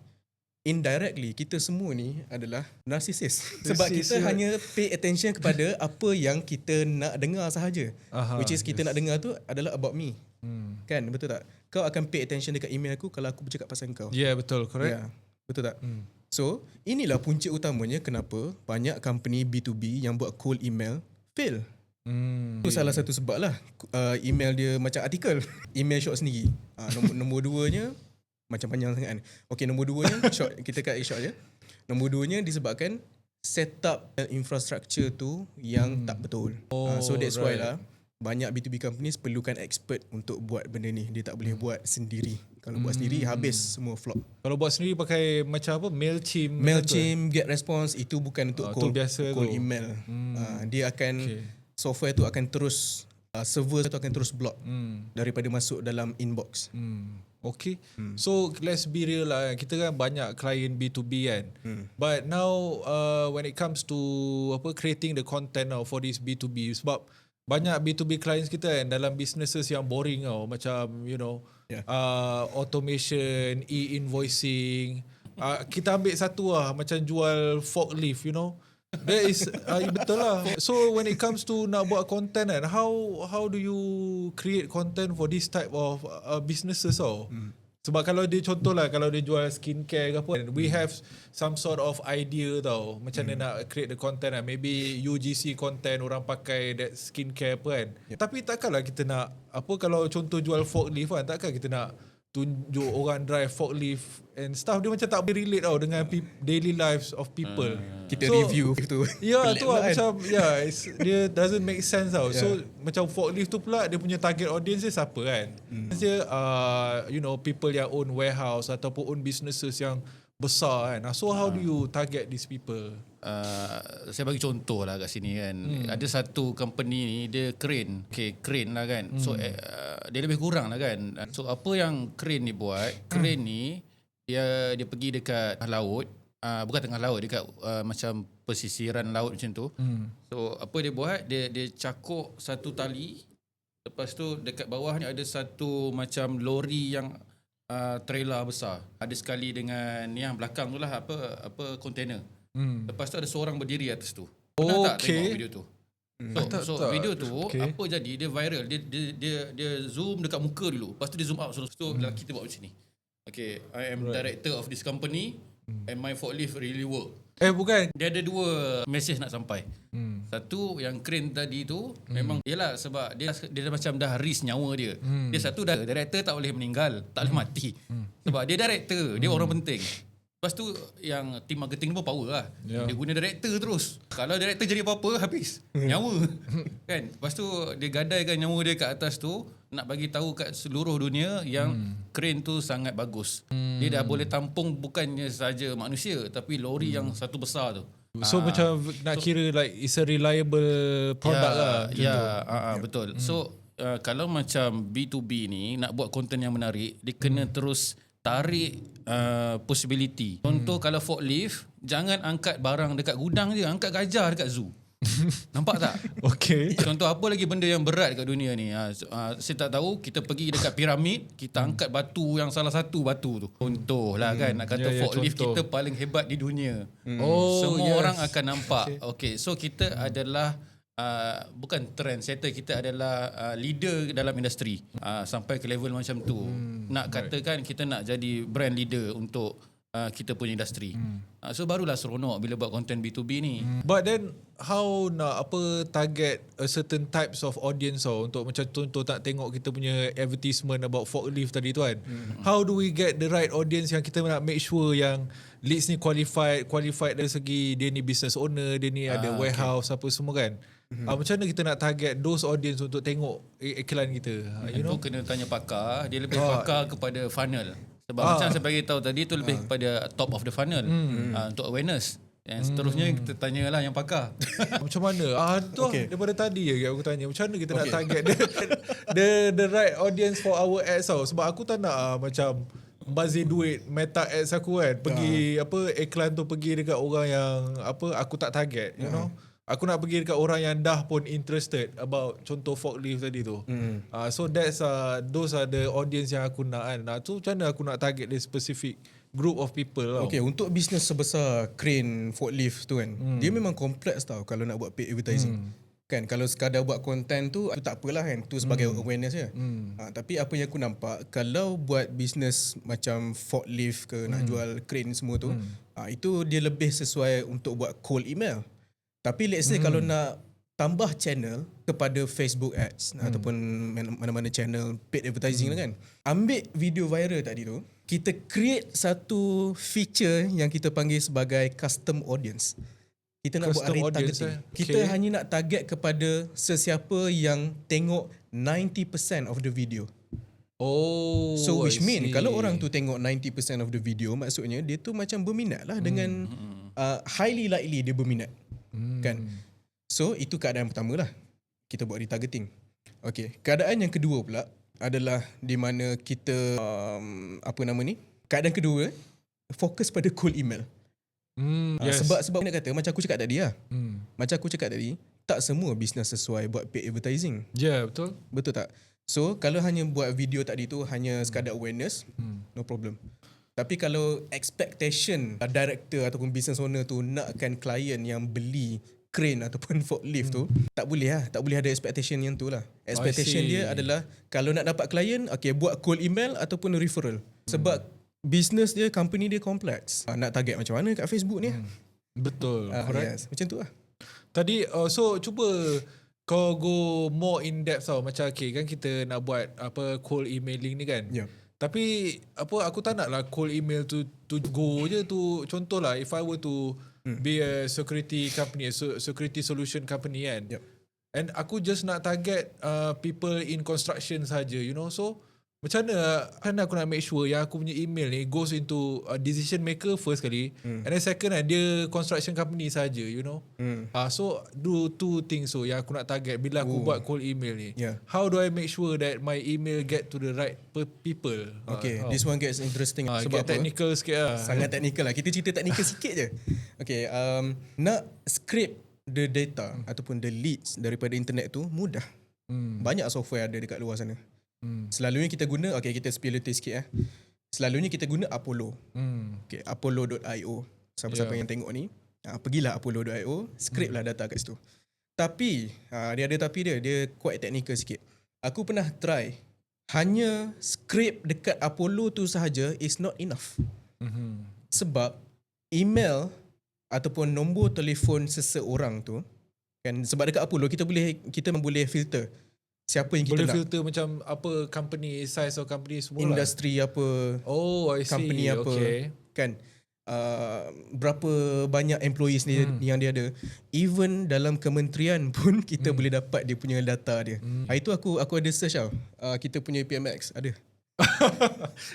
indirectly kita semua ni adalah narcissist. Sebab kita hanya pay attention kepada apa yang kita nak dengar sahaja. Which is kita nak dengar tu adalah about me. Kan, betul tak? Kau akan pay attention dekat email aku kalau aku bercakap pasal kau. Yeah, betul, correct. Yeah, betul tak? So, inilah punca utamanya kenapa banyak company B2B yang buat cold email fail. Itu salah satu sebab lah. Email dia macam artikel. Email short sendiri. Nombor duanya macam panjang sangat kan. Okay, nombor duanya short, kita cut short je. Nombor duanya disebabkan setup infrastructure tu yang tak betul. So that's why lah banyak B2B companies perlukan expert untuk buat benda ni. Dia tak boleh buat sendiri. Kalau buat sendiri habis semua flop. Kalau buat sendiri pakai macam apa? Mailchimp, GetResponse, itu bukan untuk cold email. Dia akan software tu akan terus server tu akan terus block daripada masuk dalam inbox. Okay. So let's be real lah. Kita kan banyak klien B2B kan. But now when it comes to creating the content for this B2B, sebab banyak B2B clients kita kan dalam businesses yang boring tau. Macam automation, e-invoicing. Kita ambil satu lah, macam jual forklift, That is betul lah. So when it comes to nak buat content kan, how do you create content for this type of businesses tau? Sebab kalau dia contohlah, kalau dia jual skincare ke apa, we have some sort of idea tau macam mana nak create the content lah. Maybe UGC content orang pakai that skincare apa kan. Tapi takkanlah kita nak apa, kalau contoh jual forklift kan, takkan kita nak tunjuk orang drive forklift and stuff. Dia macam tak boleh relate tau dengan daily lives of people. Kita review tu. Ya, pelik tu pula lah kan. macam dia doesn't make sense tau. So macam forklift tu pula dia punya target audience dia siapa kan? Dia you know, people yang own warehouse ataupun own businesses yang besar kan. So how do you target these people? Saya bagi contoh lah kat sini kan. Ada satu company ni dia crane. Okay, crane lah kan. So dia lebih kurang lah kan. So apa yang crane ni buat, crane ni dia pergi dekat laut, bukan tengah laut, dekat macam pesisiran laut macam tu. So apa dia buat, dia cakuk satu tali. Lepas tu dekat bawah ni ada satu macam lori yang trailer besar. Ada sekali dengan yang belakang tu lah, apa container. Lepas tu ada seorang berdiri atas tu. Pernah tak tengok video tu? So video tu apa jadi, dia viral. Dia zoom dekat muka dulu. Lepas tu dia zoom out. So lelaki tu buat macam ni. Okay, I am director of this company and my forklift really work. Bukan. Dia ada dua message nak sampai. Satu yang crane tadi tu memang yalah, sebab dia macam dah risk nyawa dia. Dia satu dah director, tak boleh meninggal, tak boleh mati. Sebab dia director, dia orang penting. Lepas tu yang team marketing pun power lah. Dia guna director terus. Kalau director jadi apa-apa, habis nyawa. Kan? Lepas tu dia gadaikan nyawa dia kat atas tu, nak bagi tahu kat seluruh dunia yang crane tu sangat bagus. Dia dah boleh tampung bukannya saja manusia, tapi lori yang satu besar tu. So macam nak kira like it's a reliable product lah. Betul. So kalau macam B2B ni nak buat konten yang menarik, dia kena terus tarik possibility. Contoh kalau forklift, jangan angkat barang dekat gudang je, angkat gajah dekat zoo. Nampak tak? Okay. Contoh apa lagi benda yang berat kat dunia ni? Saya tak tahu, kita pergi dekat piramid, kita angkat batu yang salah satu batu tu. Contoh lah kan, nak kata forklift kita paling hebat di dunia. Semua orang akan nampak. Okay, so kita adalah bukan trendsetter, kita adalah leader dalam industri. Sampai ke level macam tu. Nak katakan kita nak jadi brand leader untuk kita punya industri. So barulah seronok bila buat content B2B ni. But then how nak target a certain types of audience untuk macam contoh tak tengok kita punya advertisement about forklift tadi tu kan. How do we get the right audience yang kita nak make sure yang leads ni qualified dari segi dia ni business owner, dia ni ada warehouse apa semua kan. Macam mana kita nak target those audience untuk tengok iklan kita? You know, kena tanya pakar. Dia lebih pakar kepada funnel. Sebab macam saya bagi tahu tadi tu lebih kepada top of the funnel untuk awareness. Yang seterusnya kita tanyalah yang pakar. Macam mana? Tu daripada tadi aku tanya macam mana kita nak target the right audience for our ads tau. Sebab aku tak nak macam bazir duit meta ads aku kan. Pergi iklan tu pergi dekat orang yang aku tak target, you know. Aku nak pergi dekat orang yang dah pun interested about contoh forklift tadi tu. So that's those are the audience yang aku nak kan. Tu macam mana aku nak target the specific group of people tau. Okay, untuk bisnes sebesar crane forklift tu kan, dia memang kompleks tau kalau nak buat paid advertising. Kan, kalau sekadar buat konten tu tak apalah kan, tu sebagai awareness je. Tapi apa yang aku nampak, kalau buat bisnes macam forklift ke nak jual crane semua tu, itu dia lebih sesuai untuk buat cold email. Tapi let's say kalau nak tambah channel kepada Facebook ads ataupun mana-mana channel paid advertising lah kan, ambil video viral tadi tu, kita create satu feature yang kita panggil sebagai custom audience. Kita nak buat retargeting. Kita hanya nak target kepada sesiapa yang tengok 90% of the video. So which mean kalau orang tu tengok 90% of the video, maksudnya dia tu macam berminat lah dengan highly likely dia berminat. Kan? So itu keadaan pertama lah, kita buat retargeting. Okay, keadaan yang kedua pula adalah di mana kita keadaan kedua fokus pada cold email. Sebab nak kata macam aku cakap tadi lah. Macam aku cakap tadi, tak semua bisnes sesuai buat paid advertising. Betul. Betul tak? So kalau hanya buat video tadi tu hanya sekadar awareness, no problem. Tapi kalau expectation director ataupun business owner tu nakkan klien yang beli crane ataupun forklift tu, tak boleh lah. Tak boleh ada expectation yang tu lah. Expectation dia adalah kalau nak dapat klien, okay, buat cold email ataupun referral. Sebab business dia, company dia kompleks. Nak target macam mana kat Facebook ni? Betul. Correct. Yes, macam tu lah. Tadi so cuba kau go more in depth tau. Macam okay kan kita nak buat apa cold emailing ni kan. Ya. Tapi apa aku tak nak lah cold email to go je tu. Contoh lah if I were to be a security company, security solution company kan. Yep. And aku just nak target people in construction saja, you know. So macam mana aku nak make sure yang aku punya email ni goes into decision maker first kali, and then second dia construction company saja, you know. So do two things so yang aku nak target bila aku buat cold email ni. Yeah. How do I make sure that my email get to the right people? Okay, this one gets interesting. Sebab get apa? technical sikit lah. Sangat teknikal lah. Kita cerita teknikal sikit je. Okay, nak scrape the data ataupun the leads daripada internet tu mudah. Banyak software ada dekat luar sana. Selalunya kita guna, okay kita spiritual sikit Selalunya kita guna Apollo. Okay, Apollo.io. Siapa-siapa yang tengok ni, pergilah Apollo.io, scrape lah data kat situ. Tapi, dia ada tapi dia quite technical sikit. Aku pernah try, hanya scrape dekat Apollo tu sahaja is not enough. Sebab email ataupun nombor telefon seseorang tu kan, sebab dekat Apollo kita boleh filter siapa yang kita Boleh nak, filter macam apa company, size of company semua lah. industri apa, Oh, I see. company apa, Okay. kan, berapa banyak employees ni yang dia ada. Even dalam kementerian pun kita boleh dapat dia punya data dia. Itu aku ada search tau. Kita punya PMX ada.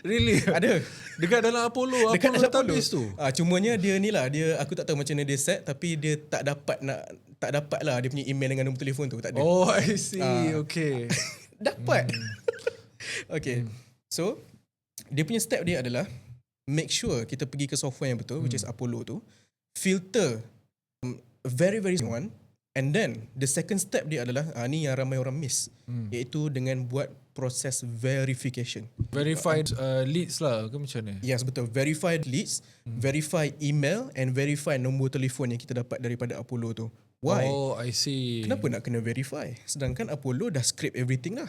Really? Ada. Dekat dalam Apollo, Dekat Apollo dalam database tu. Cumanya dia ni lah, aku tak tahu macam mana dia set, tapi dia tak dapat lah dia punya email dengan nombor telefon tu, tak ada. Oh, I see. Okay. Dapat. Okay. So, dia punya step dia adalah make sure kita pergi ke software yang betul, which is Apollo tu, filter very very one, and then the second step dia adalah ni yang ramai orang miss, iaitu dengan buat proses verification. Verified leads lah ke macam mana? Yes, betul. Verified leads, verify email and verify nombor telefon yang kita dapat daripada Apollo tu. Why? Oh, I see. Kenapa nak kena verify? Sedangkan Apollo dah scrape everything lah.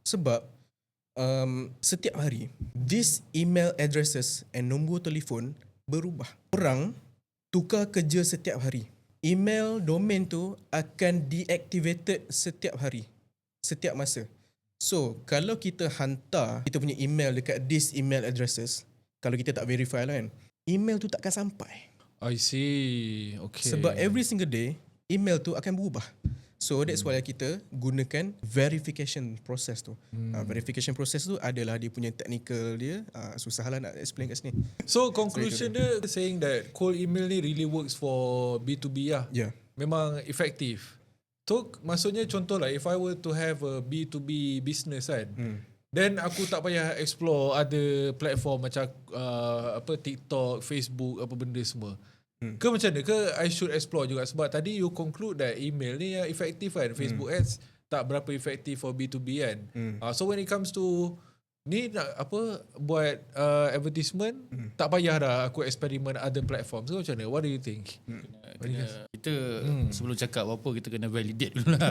Sebab setiap hari these email addresses and nombor telefon berubah. Orang tukar kerja setiap hari. Email domain tu akan deactivated setiap hari, setiap masa. So, kalau kita hantar kita punya email dekat these email addresses, kalau kita tak verify lah kan, email tu takkan sampai. I see. Okay. Sebab every single day, email tu akan berubah. So, that's why kita gunakan verification process tu. Verification process tu adalah dia punya technical dia. Susah lah nak explain kat sini. So, conclusion dia saying that cold email ni really works for B2B lah. Yeah. Memang efektif. So, maksudnya contoh lah, if I were to have a B2B business kan, then aku tak payah explore other platform macam TikTok, Facebook, apa benda semua. Ke macam mana? Ke I should explore juga? Sebab tadi you conclude that email ni yang efektif kan. Facebook ads tak berapa efektif for B2B kan. So when it comes to ni nak buat advertisement, tak payah dah aku eksperimen other platform. So macam mana? What do you think? Kita sebelum cakap apa-apa kita kena validate dulu lah.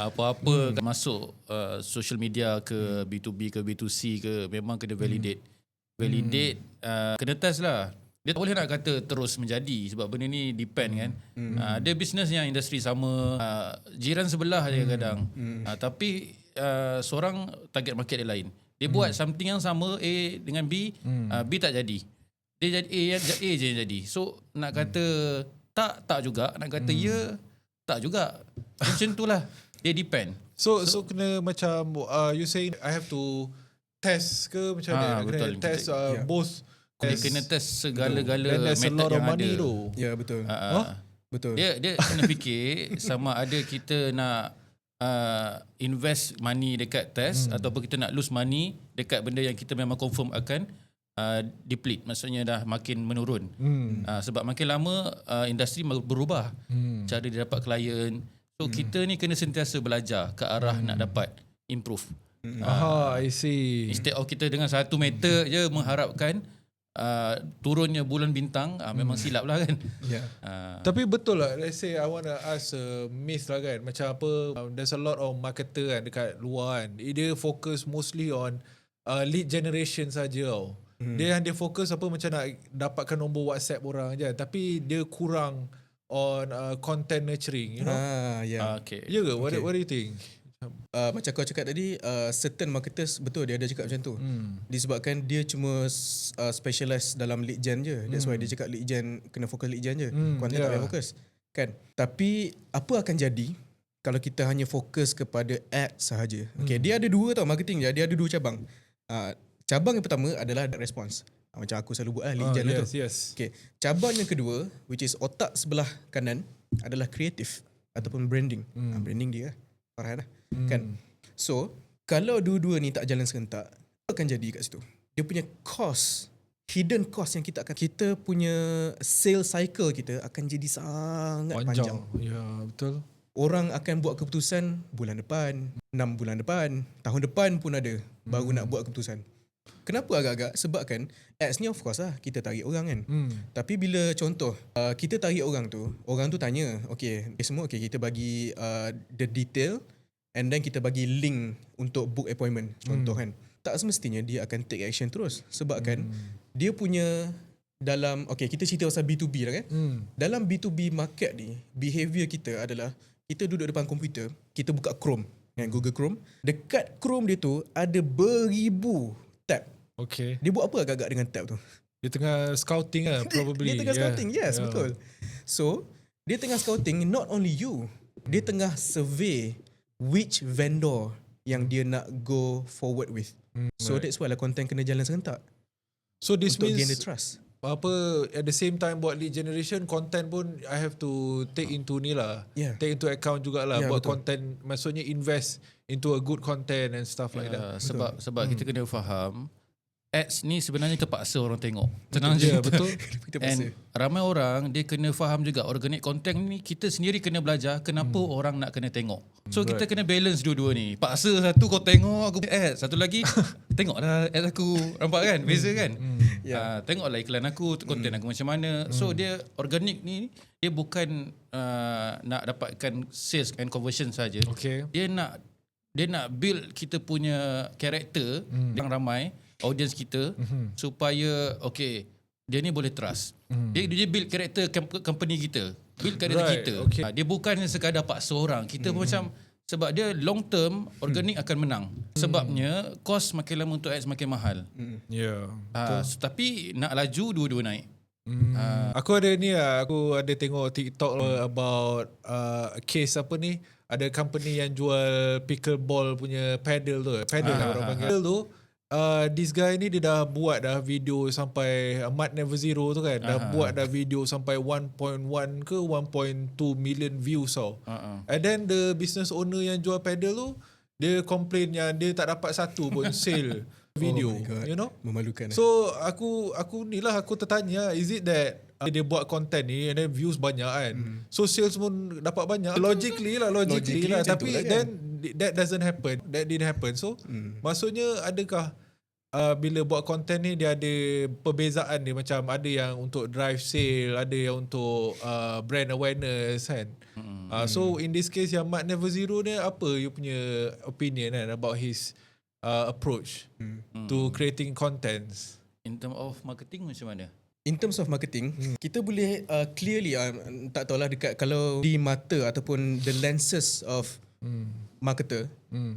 Apa-apa masuk social media ke B2B ke B2C ke memang kena validate. Validate kena test lah. Dia tak boleh nak kata terus menjadi sebab benda ni depend kan. Ada business yang industri sama, jiran sebelah je kadang. Tapi seorang target market dia lain. Dia buat something yang sama A dengan B, B tak jadi. Dia jadi A je yang jadi. So nak kata tak juga, nak kata ya tak juga. Macam tu lah. Dia depend. So kena macam you saying I have to test ke macam mana? Betul. Kena test both. Dia kena test segala-gala Then there's a method lot of yang money ada. tu. Ya, betul. Betul. Dia kena fikir sama ada kita nak invest money dekat test ataupun kita nak lose money dekat benda yang kita memang confirm akan deplete, maksudnya dah makin menurun. Sebab makin lama industri berubah, cara dia dapat klien. So kita ni kena sentiasa belajar ke arah nak dapat improve. I see. Instead of kita dengan satu method je mengharapkan turunnya bulan bintang, memang silap lah kan. Tapi betul lah, let's say I want to ask a myth lah kan, macam apa, there's a lot of marketer kan dekat luar kan, dia focus mostly on lead generation saja tau. Dia yang dia fokus apa macam nak dapatkan nombor WhatsApp orang je, tapi dia kurang on content nurturing, you know. Okay. Ya ke? What do you think? Macam kau cakap tadi, certain marketers betul dia ada cakap macam tu. Disebabkan dia cuma specialize dalam lead gen je. That's why dia cakap lead gen kena fokus lead gen je. Content tak payah fokus. Kan? Tapi apa akan jadi kalau kita hanya fokus kepada ads sahaja? Okay, dia ada dua tau marketing je. Dia ada dua cabang. Cabang yang pertama adalah response. Macam aku selalu buat lead gen tu. Yes. Okay. Cabang yang kedua, which is otak sebelah kanan, adalah creative ataupun branding. Branding dia Farhan lah. Kan? So, kalau dua-dua ni tak jalan serentak, apa akan jadi kat situ? Dia punya cost, hidden cost yang kita punya sales cycle kita akan jadi sangat panjang. Ya, betul. Orang akan buat keputusan bulan depan, 6 bulan depan, tahun depan pun ada baru nak buat keputusan. Kenapa agak-agak? Sebab kan ads ni of course lah kita tarik orang kan. Tapi bila contoh kita tarik orang tu tanya, okay semua okay, kita bagi the detail and then kita bagi link untuk book appointment contoh kan. Tak semestinya dia akan take action terus sebab kan dia punya dalam, okay kita cerita pasal B2B lah kan. Dalam B2B market ni, behavior kita adalah kita duduk depan komputer, kita buka Chrome kan, Google Chrome. Dekat Chrome dia tu ada beribu tab. Okay. Dia buat apa agak-agak dengan tab tu? Dia tengah scouting lah probably. Dia tengah scouting, yes, betul. So, dia tengah scouting not only you. Dia tengah survey which vendor yang dia nak go forward with. So, that's why lah content kena jalan serentak. So, this untuk means gain the trust. Apa at the same time buat lead generation, content pun I have to take into ni lah. Take into account jugalah buat betul. Content, maksudnya invest into a good content and stuff like that. Sebab kita kena faham ads ni sebenarnya terpaksa orang tengok. Tenang je. Betul. And ramai orang dia kena faham juga organic content ni kita sendiri kena belajar kenapa orang nak kena tengok. So kita kena balance dua-dua ni. Paksa satu kau tengok aku ads, satu lagi tengoklah ads aku. Nampak kan? Beza kan? Tengoklah iklan aku, content aku macam mana. So dia organic ni dia bukan nak dapatkan sales and conversion saja. Okay. Dia nak build kita punya karakter yang ramai audience kita supaya okay dia ni boleh trust. Dia build karakter company kita, build karakter kita. Okay. Dia bukan sekadar paksa orang. Kita pun macam sebab dia long term organic akan menang. Sebabnya cost makin lama untuk ads makin mahal. Tapi nak laju dua-dua naik. Aku ada ni lah, aku ada tengok TikTok about case apa ni, ada company yang jual pickleball punya paddle tu. Paddle lah orang panggil tu. This guy ni dia dah buat dah video sampai Mud Never Zero tu kan. Dah buat dah video sampai 1.1 ke 1.2 million views tau. And then the business owner yang jual paddle tu, dia complain yang dia tak dapat satu pun sale video. You know? Memalukan. So aku ni lah, aku tertanya, is it that dia buat content ni and then views banyak kan, so sales pun dapat banyak, logically lah tapi then that doesn't happen, that didn't happen. So maksudnya adakah bila buat content ni dia ada perbezaan dia, macam ada yang untuk drive sale, ada yang untuk brand awareness kan. So in this case yang Mud Never Zero ni, apa you punya opinion kan about his approach to creating contents in term of marketing macam mana? In terms of marketing, kita boleh clearly tak tahulah dekat kalau di mata ataupun the lenses of marketer,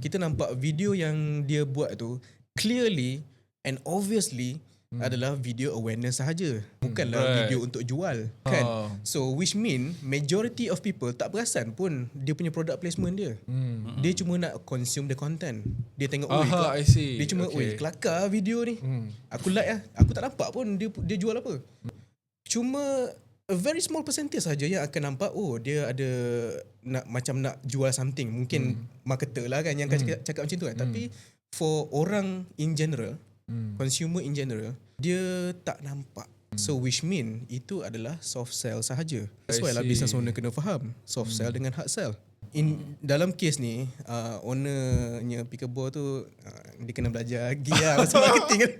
kita nampak video yang dia buat tu clearly and obviously adalah video awareness sahaja, bukanlah video untuk jual kan. So which mean majority of people tak perasan pun dia punya product placement dia. Dia cuma nak consume the content. Dia tengok dia cuma kelakar video ni. Aku like lah. Aku tak nampak pun dia jual apa. Cuma a very small percentage saja yang akan nampak dia ada macam nak jual something. Mungkin marketer lah kan yang akan cakap macam tu kan. Tapi for orang in general, consumer in general, dia tak nampak. So which mean itu adalah soft sell sahaja. That's why lah business owner kena faham soft sell dengan hard sell. Dalam case ni ownernya pickleball tu dia kena belajar lagi lah pasal marketing.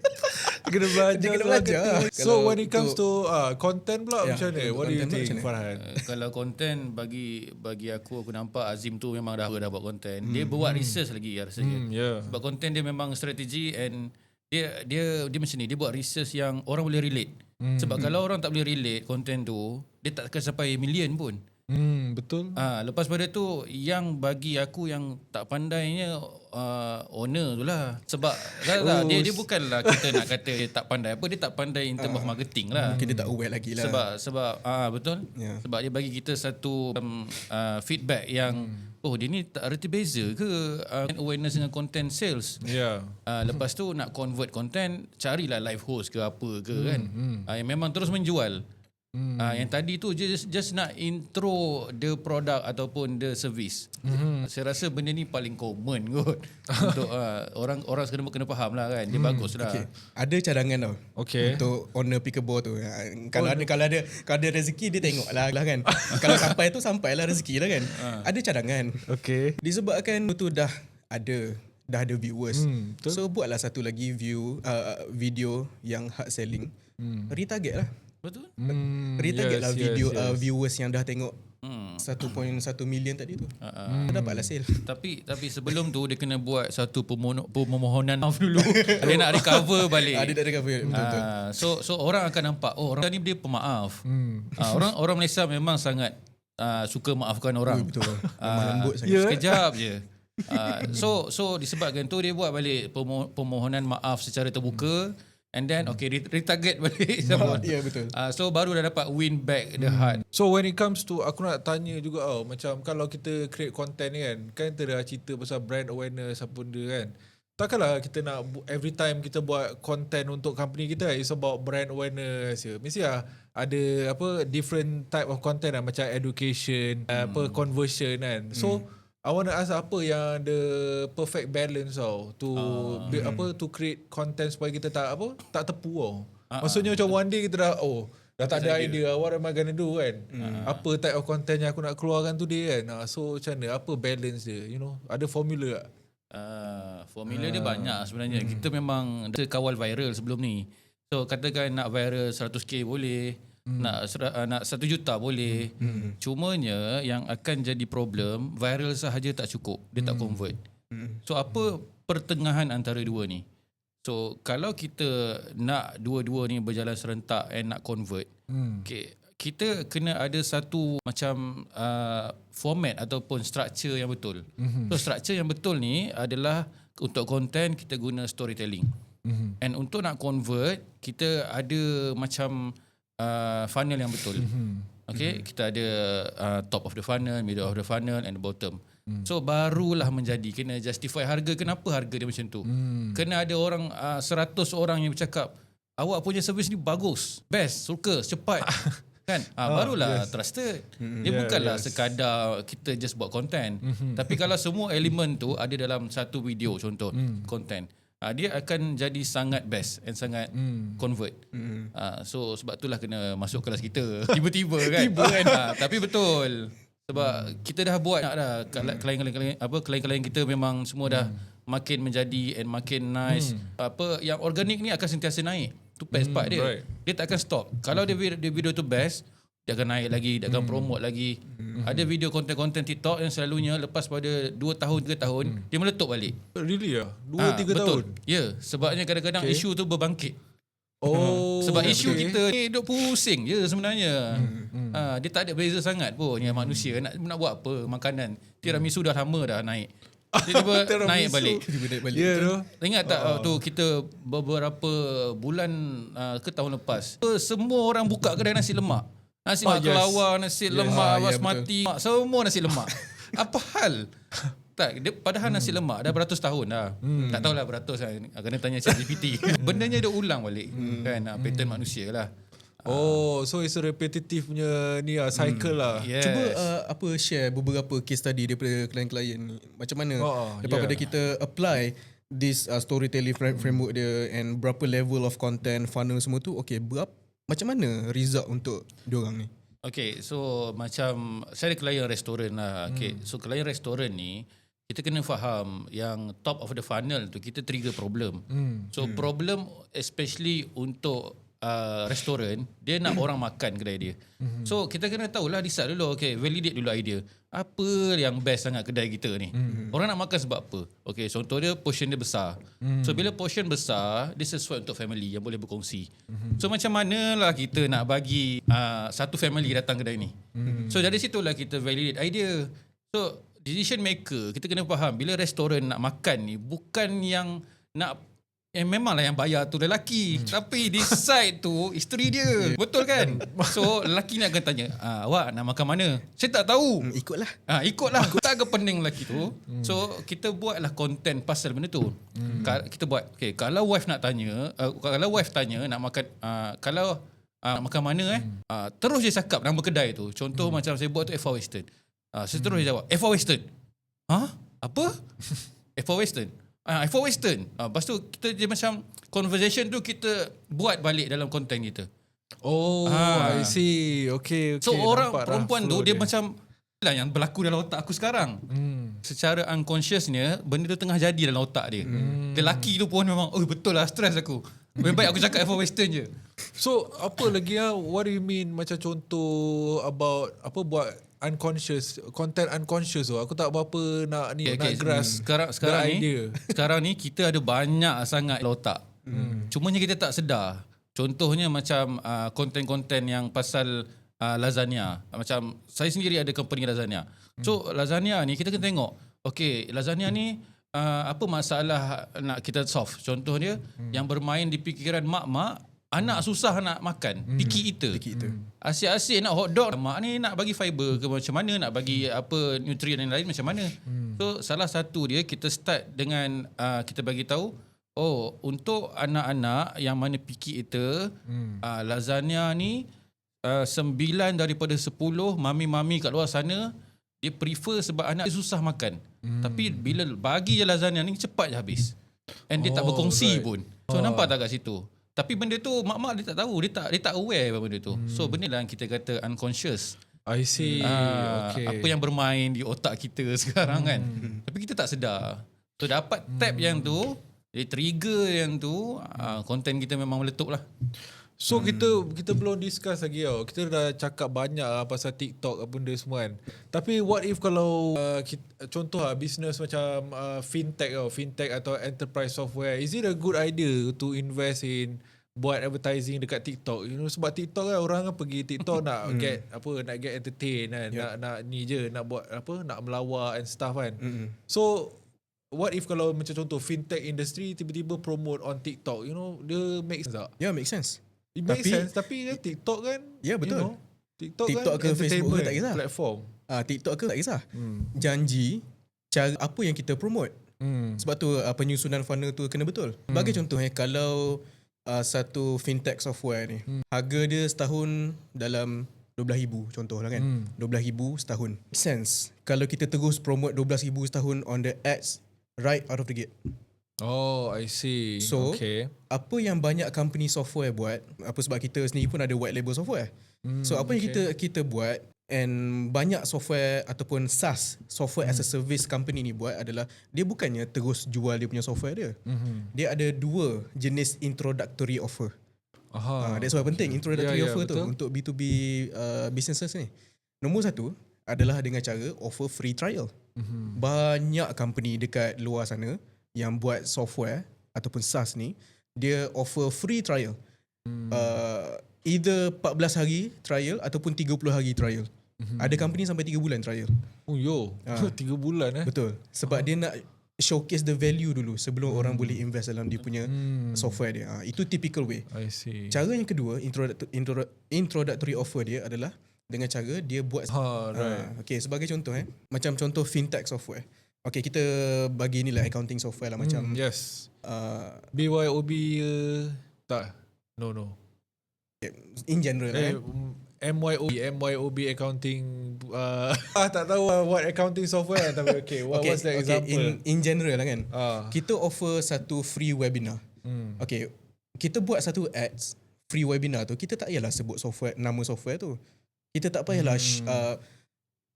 Kena belajar. Dia kena belajar. So Kalau when it comes to content pula Ya, macam mana? untuk What do you content pula think, macam mana? Farhan? Kalau konten bagi aku nampak Azim tu memang dah buat konten. Dia buat research lagi rasanya. Yeah. Sebab konten dia memang strategi and dia macam ni, dia buat research yang orang boleh relate. Sebab kalau orang tak boleh relate konten tu, dia tak akan sampai million pun. Betul. Lepas pada tu yang bagi aku yang tak pandainya owner tu lah. Sebab dia bukanlah kita nak kata dia tak pandai apa, dia tak pandai in term of marketing lah. Mungkin dia tak aware lagi lah. Sebab betul. Ya. Sebab dia bagi kita satu feedback yang dia ni tak reti beza ke awareness dengan content sales. Yeah. Lepas tu nak convert content, carilah live host ke apa ke kan. Yang memang terus menjual. Yang tadi tu just nak intro the product ataupun the service. Saya rasa benda ni paling common kot. Untuk orang kena faham lah kan. Dia bagus lah. Okay. Ada cadangan tau. Okay. Untuk owner Pickleball tu. Kalau ada rezeki dia tengok lah kan. Kalau sampailah rezeki lah kan. Ada cadangan. Okay. Disebabkan tu dah ada viewers. So buatlah satu lagi video yang hard selling. Retarget lah. Betul? Retarget lah video yes. viewers yang dah tengok 1.1 million tadi tu. Dapatlah sale. Tapi sebelum tu dia kena buat satu permohonan maaf dulu. Dia nak recover balik. Dia tak recover betul-betul. So orang akan nampak orang ni dia pemaaf. Orang Malaysia memang sangat suka maafkan orang. Betul. Memang lembut sangat. Sekejap je. So disebabkan tu dia buat balik permohonan maaf secara terbuka. And then retarget balik. Ya betul. So baru dah dapat win back the heart. So when it comes to, aku nak tanya juga macam kalau kita create content ni kan kita dah cerita pasal brand awareness apa benda kan. Takkanlah kita nak every time kita buat content untuk company kita it's about brand awareness je. Mesti lah ada different type of content lah, macam education, conversion kan. So I want to ask apa yang the perfect balance to create content supaya kita tak tepu Maksudnya macam one day kita dah tak ada idea what am I gonna do kan. Apa type of content yang aku nak keluarkan today kan. So macam mana, apa balance dia, ada formula tak? Formula dia banyak sebenarnya. Kita memang kawal viral sebelum ni. So katakan nak viral 100k boleh, nak 1 juta boleh. Cumanya yang akan jadi problem, viral sahaja tak cukup, dia tak convert. So apa pertengahan antara dua ni? So kalau kita nak dua-dua ni berjalan serentak and nak convert, kita kena ada satu macam format ataupun structure yang betul. So structure yang betul ni adalah untuk content kita guna storytelling. And untuk nak convert, kita ada macam funnel yang betul. Kita ada top of the funnel, middle of the funnel and the bottom. So barulah menjadi kena justify harga. Kenapa harga dia macam tu? Kena ada orang 100 orang yang bercakap awak punya servis ni bagus, best, suka, cepat. Kan? Barulah trusted. Dia bukanlah sekadar kita just buat content. Tapi kalau semua elemen tu ada dalam satu video contoh content, dia akan jadi sangat best and sangat convert. So sebab itulah kena masuk kelas kita tiba-tiba kan. Tapi betul. Sebab kita dah buat dah klien-klien kita memang semua dah makin menjadi and makin nice. Yang organik ni akan sentiasa naik. Tu best part dia. Right. Dia tak akan stop. Kalau dia video tu best, dia akan naik lagi, dia akan promote lagi. Ada video konten-konten TikTok yang selalunya lepas pada 2 tahun 3 tahun dia meletup balik. Really 2-3 tahun? Ya, sebabnya kadang-kadang isu tu berbangkit. Sebab isu kita ni duk pusing je sebenarnya. Dia tak ada beza sangat pun yang manusia nak buat apa makanan. Tiramisu dah lama dah naik. Tiba-tiba naik balik. Ingat tak tu kita beberapa bulan ke tahun lepas, semua orang buka kedai nasi lemak. Nasi mak kelawar, nasi lemak basmati, semua nasi lemak. Apa hal? Tak, padahal nasi lemak dah beratus tahun dah. Tak tahulah beratus lah, kena tanya ChatGPT. Bendanya dia ulang balik kan, pattern manusia lah. So it's a repetitive punya ni cycle lah. Yes. Cuba share beberapa case study daripada klien-klien ni. Macam mana daripada kita apply this storytelling framework dia and berapa level of content, funnel semua tu, macam mana result untuk diorang ni? Okay, so macam saya ada klien restoran lah. So klien restoran ni kita kena faham yang top of the funnel tu kita trigger problem. So problem especially untuk restoran, dia nak orang makan kedai dia. So kita kena tahulah decide dulu, okay, validate dulu idea. Apa yang best sangat kedai kita ni? Orang nak makan sebab apa? Okay, contoh dia portion dia besar. So bila portion besar, dia sesuai untuk family yang boleh berkongsi. So macam manalah kita nak bagi satu family datang kedai ni. So dari situlah kita validate idea. So decision maker, kita kena faham bila restoran nak makan ni bukan yang nak memanglah yang bayar tu lelaki, tapi decide tu isteri dia. Betul kan? So lelaki ni akan tanya, awak nak makan mana? Saya tak tahu. Ikutlah. Ikutlah. Aku tak akan pening lelaki tu. So kita buatlah konten pasal benda tu. Kita buat, okay, kalau wife nak tanya, kalau wife tanya nak makan, kalau makan mana terus dia cakap nama kedai tu. Contoh macam saya buat tu Eva Western. Saya terus dia jawab, Eva Western. Apa? Eva Western. Eva Western. Lepas tu kita dia macam conversation tu kita buat balik dalam konten kita. I see. Okay. So orang nampak perempuan tu flow dia macam lah yang berlaku dalam otak aku sekarang. Secara unconsciousnya benda tu tengah jadi dalam otak dia. Lelaki tu pun memang betul lah, stres aku. Lebih baik aku cakap Eva Western je. So apa lagi what do you mean macam contoh about apa buat content unconscious tu? Aku tak berapa nak grasp sekarang ni idea. Sekarang ni kita ada banyak sangat dalam otak. Cumanya kita tak sedar. Contohnya macam konten-konten yang pasal lasagna. Macam saya sendiri ada company lasagna. So lasagna ni kita kena tengok, okay, lasagna ni apa masalah nak kita solve. Contoh dia yang bermain di fikiran mak-mak, anak susah nak makan, picky eater. Asyik-asyik nak hot dog, mak ni nak bagi fiber ke macam mana, nak bagi apa nutrien yang lain macam mana. So salah satu dia kita start dengan kita bagi tahu, untuk anak-anak yang mana picky eater, lasagna ni 9 daripada 10 mami-mami kat luar sana dia prefer sebab anak dia susah makan. Tapi bila bagi je lasagna ni cepat je habis. And dia tak berkongsi pun. So nampak tak kat situ? Tapi benda tu mak-mak dia tak tahu, dia tak aware benda tu. So benda lah yang kita kata unconscious. I see. Okay. Apa yang bermain di otak kita sekarang kan. Tapi kita tak sedar. So dapat tap yang tu, dia trigger yang tu, konten kita memang meletup lah. So kita belum discuss lagi tau. Kita dah cakap banyak pasal TikTok apa benda semua kan. Tapi what if kalau contoh business macam fintech atau enterprise software, is it a good idea to invest in buat advertising dekat TikTok? You know, sebab TikTok kan orang kan pergi TikTok nak get entertain kan. Nak ni je, nak buat nak melawak and stuff kan. So what if kalau macam contoh fintech industry tiba-tiba promote on TikTok, you know, dia make sense tak? Yeah, make sense. It makes sense, tapi kan TikTok kan, ya betul. You know, TikTok kan ke Facebook ke tak kisah. Platform. TikTok ke tak kisah. Janji cara apa yang kita promote. Sebab tu penyusunan funnel tu kena betul. Bagi contoh kalau satu fintech software ni harga dia setahun dalam 12,000 contoh lah kan. 12,000 setahun. Sense kalau kita terus promote 12,000 setahun on the ads right out of the gate. I see. So, okay. Apa yang banyak company software buat, apa sebab kita sendiri pun ada white label software. So, apa yang kita buat and banyak software ataupun SaaS, software as a service company ni buat adalah dia bukannya terus jual dia punya software dia. Dia ada 2 jenis introductory offer. That's why penting introductory offer tu untuk B2B businesses ni. Nombor 1 adalah dengan cara offer free trial. Banyak company dekat luar sana yang buat software ataupun SaaS ni, dia offer free trial. Either 14 hari trial ataupun 30 hari trial. Ada company sampai 3 bulan trial. 3 bulan Betul. Sebab dia nak showcase the value dulu sebelum orang boleh invest dalam dia punya software dia. Itu typical way. I see. Cara yang kedua, introductory offer dia adalah dengan cara dia buat okay, sebagai contoh macam contoh fintech software. Okay, kita bagi inilah accounting software lah macam yes. BYOB tak? No. In general MYOB accounting tak tahu what accounting software tapi what's the example? In general lah kan. Kita offer satu free webinar. Okay, kita buat satu ads free webinar tu, kita tak payahlah sebut nama software tu. Kita tak payahlah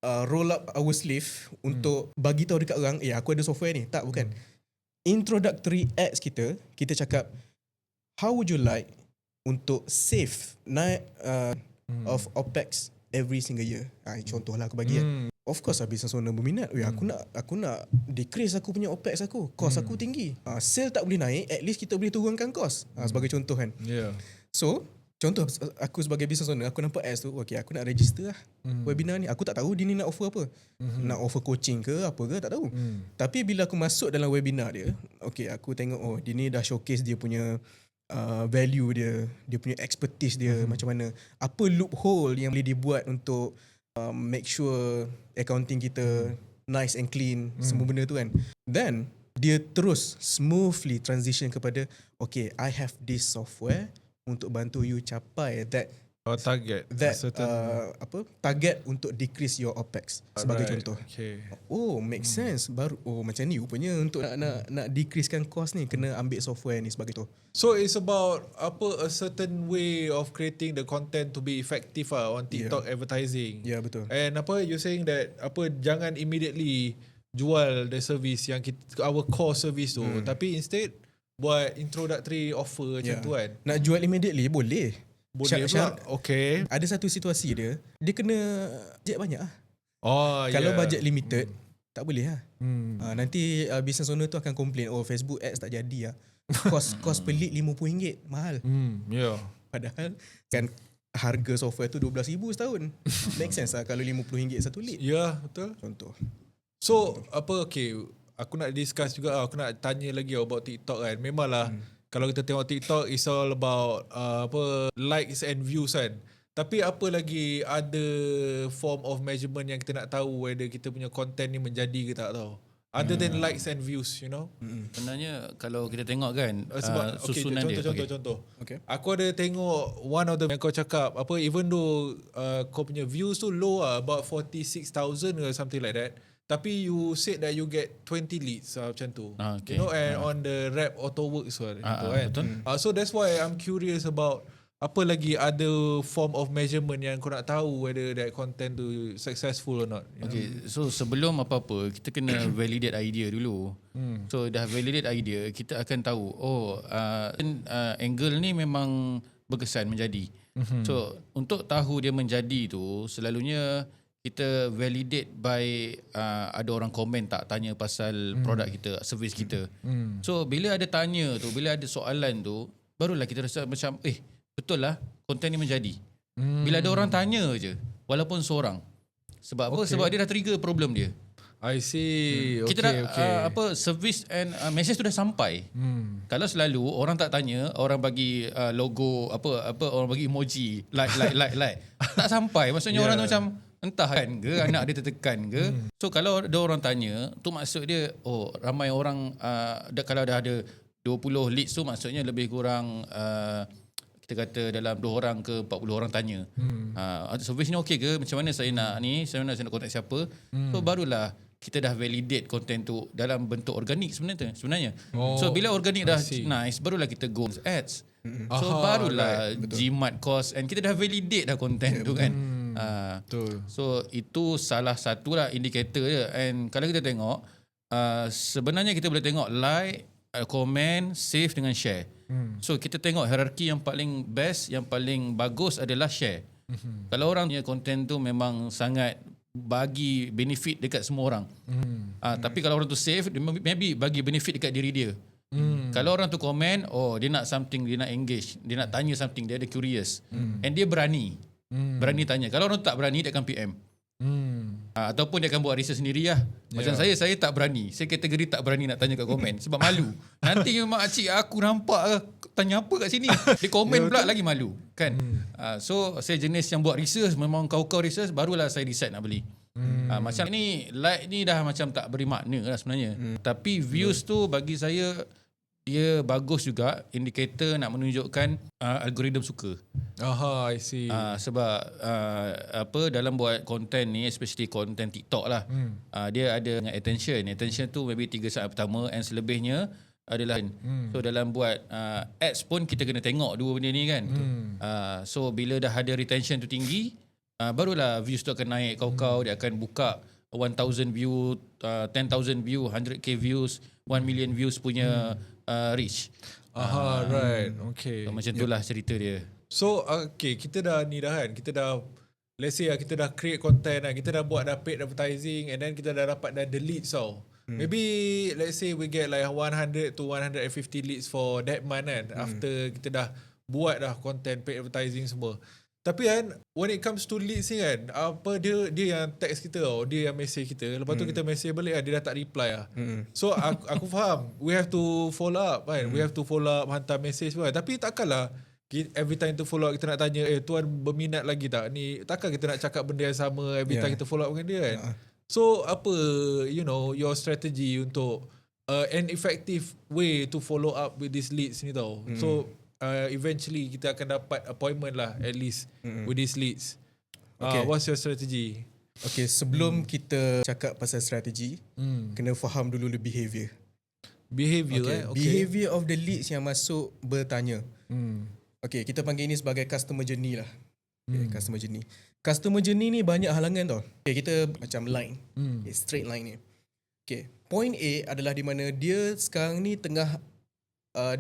roll up our sleeve untuk bagi tahu dekat orang, aku ada software ni. Tak, bukan. Introductory ads kita cakap, how would you like untuk save of OPEX every single year. Contohlah aku bagi of course business owner berminat. Aku nak decrease aku punya OPEX aku. Cost aku tinggi. Sale tak boleh naik, at least kita boleh turunkan cost. Sebagai contoh kan. Yeah. So, contoh aku sebagai business owner, aku nampak ads tu, okay, aku nak register lah webinar ni. Aku tak tahu dia ni nak offer apa. Nak offer coaching ke apa ke, tak tahu. Tapi bila aku masuk dalam webinar dia, okay, aku tengok dia ni dah showcase dia punya value dia punya expertise dia macam mana, apa loophole yang boleh dibuat untuk make sure accounting kita nice and clean, semua benda tu kan. Then dia terus smoothly transition kepada, okay, I have this software untuk bantu you capai that target target untuk decrease your OPEX sebagai contoh. Okay. Make sense. Baru macam ni rupanya untuk nak decreasekan cost ni kena ambil software ni sebagai tu. So it's about a certain way of creating the content to be effective on TikTok advertising. Ya, betul. And you saying that jangan immediately jual the service yang our core service tu, tapi instead buat introductory offer macam tu kan. Nak jual immediately boleh pula. Okay. Ada satu situasi dia kena budget banyak lah. Kalau yeah. budget limited tak boleh lah. Nanti business owner tu akan complain, Facebook ads tak jadi lah. Cost per lead RM50 mahal. Yeah. Padahal kan harga software tu RM12,000 setahun. Make sense lah kalau RM50 satu lead. Ya, betul. Contoh. So okay, aku nak discuss juga, aku nak tanya lagi about TikTok kan. Memanglah kalau kita tengok TikTok is all about likes and views kan. Tapi apa lagi ada form of measurement yang kita nak tahu whether kita punya content ni menjadi ke tak tahu. Other than likes and views, you know. Sebenarnya kalau kita tengok kan sebab susunan dia. Contoh. Okay. Aku ada tengok one of the yang kau cakap even though kau punya views tu low about 46,000 or something like that. Tapi you said that you get 20 leads macam tu. Okay. You know, and on the Rap Auto Works kan. Betul. So that's why I'm curious about apa lagi ada form of measurement yang kau nak tahu whether that content tu successful or not. Okay, so sebelum apa-apa kita kena validate idea dulu. So dah validate idea, kita akan tahu angle ni memang berkesan menjadi. So untuk tahu dia menjadi tu selalunya kita validate by ada orang komen tak tanya pasal produk kita, servis kita. So bila ada tanya tu, bila ada soalan tu, barulah kita rasa macam betul lah konten ni menjadi. Bila ada orang tanya je, walaupun seorang. Sebab apa? Sebab dia dah trigger problem dia. I see. Kita dah service and message tu dah sampai. Kalau selalu orang tak tanya, orang bagi logo orang bagi emoji like tak sampai. Maksudnya orang tu macam entah kan ke anak dia tertekan ke. So kalau ada orang tanya, tu maksud dia ramai orang kalau dah ada 20 leads tu maksudnya lebih kurang kita kata dalam 2 orang ke 40 orang tanya. Service ni okey ke? Macam mana saya nak ni? Saya nak contact siapa? So barulah kita dah validate content tu dalam bentuk organik sebenarnya. So bila organik dah nice, barulah kita go ads. So barulah jimat cost and kita dah validate dah content tu kan. So itu salah satu lah indikator je. And kalau kita tengok sebenarnya kita boleh tengok like, comment, save dengan share. So kita tengok hierarki yang paling best, yang paling bagus adalah share. Kalau orang punya content tu memang sangat bagi benefit dekat semua orang. Tapi kalau orang tu save, maybe bagi benefit dekat diri dia. Kalau orang tu komen, dia nak something, dia nak engage, dia nak tanya something, dia ada curious. And dia berani tanya. Kalau orang tu tak berani, dia akan PM. Ataupun dia akan buat research sendiri lah. Macam saya tak berani. Saya kategori tak berani nak tanya kat komen sebab malu. Nanti makcik aku nampak tanya apa kat sini. Dia komen pula lagi malu kan. So saya jenis yang buat research, memang kau research barulah saya decide nak beli. Macam ni like ni dah macam tak beri makna lah sebenarnya. Tapi views tu bagi saya dia bagus juga, indikator nak menunjukkan algoritma suka. I see. Sebab dalam buat konten ni, especially konten TikTok lah, dia ada attention tu maybe 3 saat pertama and selebihnya adalah so dalam buat ads pun kita kena tengok dua benda ni kan. So bila dah ada retention tu tinggi, barulah views tu akan naik kau dia akan buka 1000 view, 10,000 view, 100k views, 1 million views punya reach. Right. Okay. So, macam itulah cerita dia. So okay, kita dah ni dah kan. Kita dah, let's say kita dah create content kan. Kita dah buat dah paid advertising, and then kita dah dapat dah the leads tau. Maybe let's say we get like 100 to 150 leads for that month kan. After kita dah buat dah content paid advertising semua. Tapi kan when it comes to leads ni kan, apa dia yang text kita tau, dia yang message kita. Lepas tu kita message balik kan, dia dah tak reply lah. So aku faham, we have to follow up kan. We have to follow up, hantar message pun kan. Tapi takkanlah every time to follow up kita nak tanya, tuan berminat lagi tak ni? Takkan kita nak cakap benda yang sama every time kita follow up dengan dia kan. So apa your strategy untuk an effective way to follow up with these leads ni tau. So eventually kita akan dapat appointment lah at least with these leads. What's your strategy? Okay, sebelum kita cakap pasal strategi, kena faham dulu the behaviour. Behaviour. Okay. Behaviour of the leads yang masuk bertanya. Okay, kita panggil ini sebagai customer journey lah. Okay, customer journey. Customer journey ni banyak halangan tau. Okay, kita macam line. Okay, straight line ni. Okay, point A adalah di mana dia sekarang ni tengah,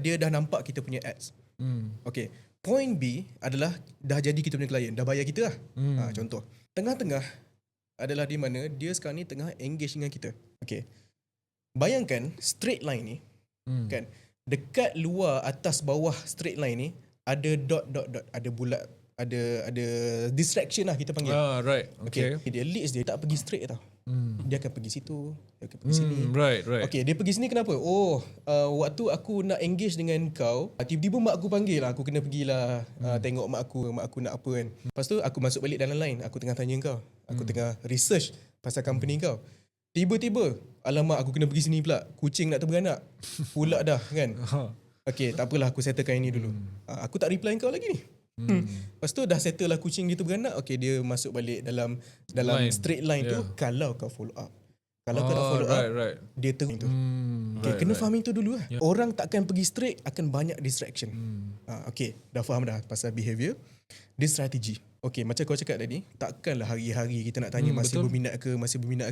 dia dah nampak kita punya ads. Okay, point B adalah dah jadi kita punya klien, dah bayar kita lah. Contoh. Tengah-tengah adalah di mana dia sekarang ni tengah engage dengan kita. Okay. Bayangkan straight line ni, kan, dekat luar, atas, bawah straight line ni ada dot, ada bulat, ada distraction lah kita panggil. Right. Okay. Dia leads dia tak pergi straight tau. Dia akan pergi situ, dia akan pergi sini. Right. Okay, dia pergi sini kenapa? Waktu aku nak engage dengan kau, tiba-tiba mak aku panggil lah, aku kena pergilah tengok mak aku nak apa kan. Lepas tu aku masuk balik dalam line, aku tengah tanya kau, aku tengah research pasal company kau. Tiba-tiba, alamak aku kena pergi sini pula, kucing nak terberanak pula dah kan. Okay, tak apalah, aku settlekan ini dulu. Aku tak reply kau lagi ni. Lepas tu dah settle lah kucing dia tu beranak. Okay, dia masuk balik dalam line. Straight line tu kalau kau follow up. Kalau kau tak follow up, dia tengok tu. Okay, kena faham itu dulu lah. Orang takkan pergi straight, akan banyak distraction. Okay, dah faham dah pasal behaviour. Dia strategi. Okay, macam kau cakap tadi, takkanlah hari-hari kita nak tanya masih berminat ke.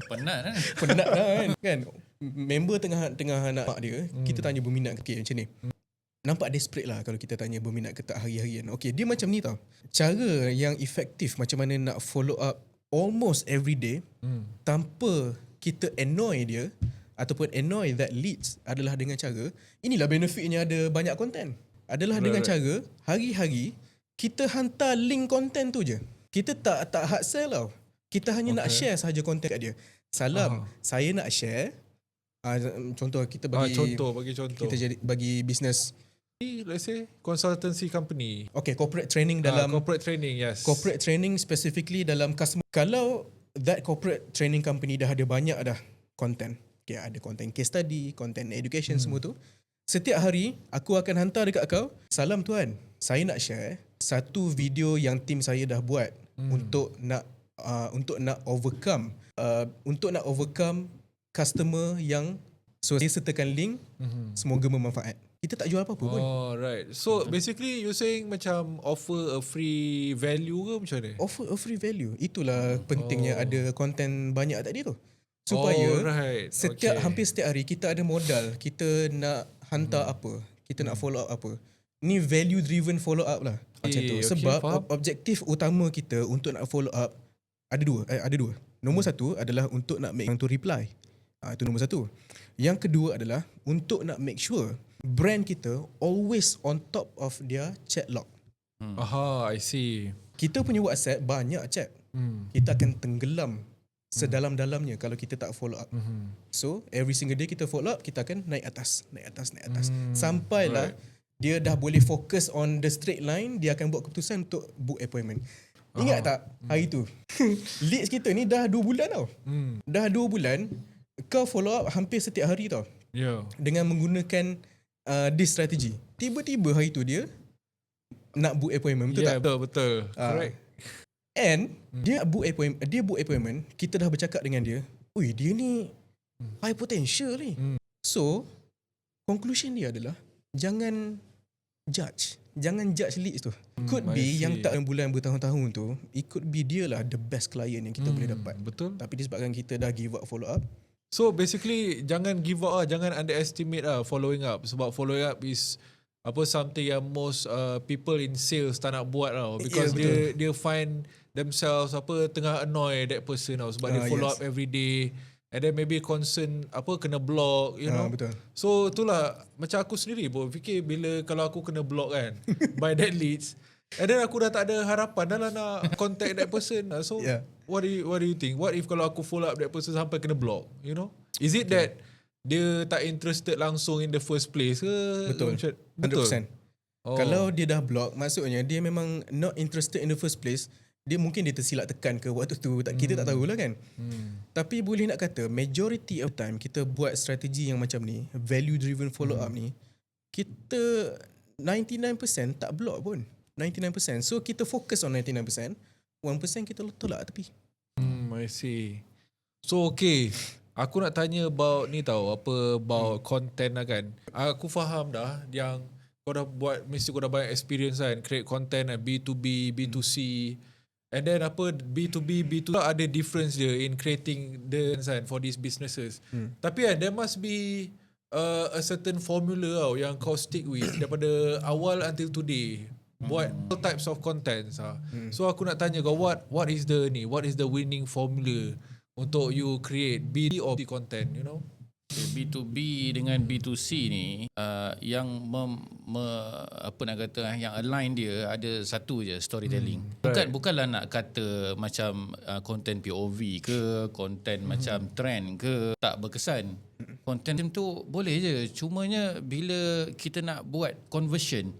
Penat kan? Penat dah kan. Member tengah nak mak dia, kita tanya berminat ke. Okay, macam ni. Nampak desperate lah kalau kita tanya berminat ke tak hari-harian. Okay, dia macam ni tau. Cara yang efektif macam mana nak follow up almost every day tanpa kita annoy dia ataupun annoy that leads adalah dengan cara, inilah benefitnya ada banyak content. Adalah dengan cara hari-hari kita hantar link content tu je. Kita tak hard sell tau. Kita hanya nak share sahaja content kat dia. Salam, saya nak share. Contoh kita bagi contoh. Kita bagi business, let's say consultancy company. Okay, corporate training dalam corporate training, yes. Corporate training specifically dalam customer. Kalau that corporate training company dah ada banyak dah content. Okay, ada content case study, content education semua tu. Setiap hari aku akan hantar dekat kau, salam tuan, saya nak share satu video yang tim saya dah buat untuk nak overcome customer yang, so saya sertakan link, semoga bermanfaat. Kita tak jual apa-apa pun. Right. So basically you saying macam offer a free value ke macam mana? Offer a free value. Itulah pentingnya ada content banyak tadi tu. Supaya hampir setiap hari kita ada modal, kita nak hantar apa, kita nak follow up apa. Ni value driven follow up lah. Macam tu. Sebab objektif utama kita untuk nak follow up ada dua. Nombor satu adalah untuk nak make orang tu reply. Itu nombor satu. Yang kedua adalah untuk nak make sure brand kita always on top of their chat log. I see. Kita punya WhatsApp banyak chat. Kita akan tenggelam sedalam-dalamnya kalau kita tak follow up. So every single day kita follow up, kita akan naik atas. Sampailah dia dah boleh fokus on the straight line, dia akan buat keputusan untuk book appointment. Ingat tak hari tu? Leads kita ni dah 2 bulan tau. Dah 2 bulan kau follow up hampir setiap hari tau. Dengan menggunakan this strategy. Tiba-tiba hari tu dia nak book appointment, betul tak? Betul. Correct. And dia book appointment, kita dah bercakap dengan dia, ui dia ni high potential ni. So conclusion dia adalah jangan judge, jangan judge leads tu. Could I be see. yang tak bulan bertahun-tahun tu, it could be dia lah the best client yang kita boleh dapat. Betul. Tapi disebabkan kita dah give up follow up. So basically jangan give up lah, jangan underestimate lah following up, sebab following up is something yang most people in sales tak nak buat tau, because dia find themselves tengah annoy that person tau, sebab dia follow up every day, and then maybe concern kena block, you know. Betul. So itulah macam aku sendiri pun fikir, bila kalau aku kena block kan by that leads, and then aku dah tak ada harapan dah lah nak contact that person. So what do you think? What if kalau aku follow up that person sampai kena block, you know? Is it that dia tak interested langsung in the first place ke? Betul. 100%. Oh. Kalau dia dah block, maksudnya dia memang not interested in the first place. Dia mungkin dia tersilap tekan ke waktu tu, kita tak tahulah kan. Tapi boleh nak kata majority of time kita buat strategi yang macam ni, value driven follow up ni, kita 99% tak block pun. 99%. So kita fokus on 99%, 1% kita tolak tepi. I see. So okay, aku nak tanya about ni tau, about content lah kan. Aku faham dah yang kau dah buat, mesti kau dah banyak experience kan, create content B2B, B2C. And then B2B, B2C ada difference dia in creating the content for these businesses. Tapi kan there must be a certain formula tau yang kau stick with daripada awal until today. Buat all types of contents. So aku nak tanya kau, what is the winning formula untuk you create B2B or B content, you know? B2B dengan B2C ni yang yang align dia ada satu je, storytelling. Bukanlah nak kata macam content POV ke, content macam trend ke, tak berkesan. Content tu boleh je, cumanya bila kita nak buat conversion,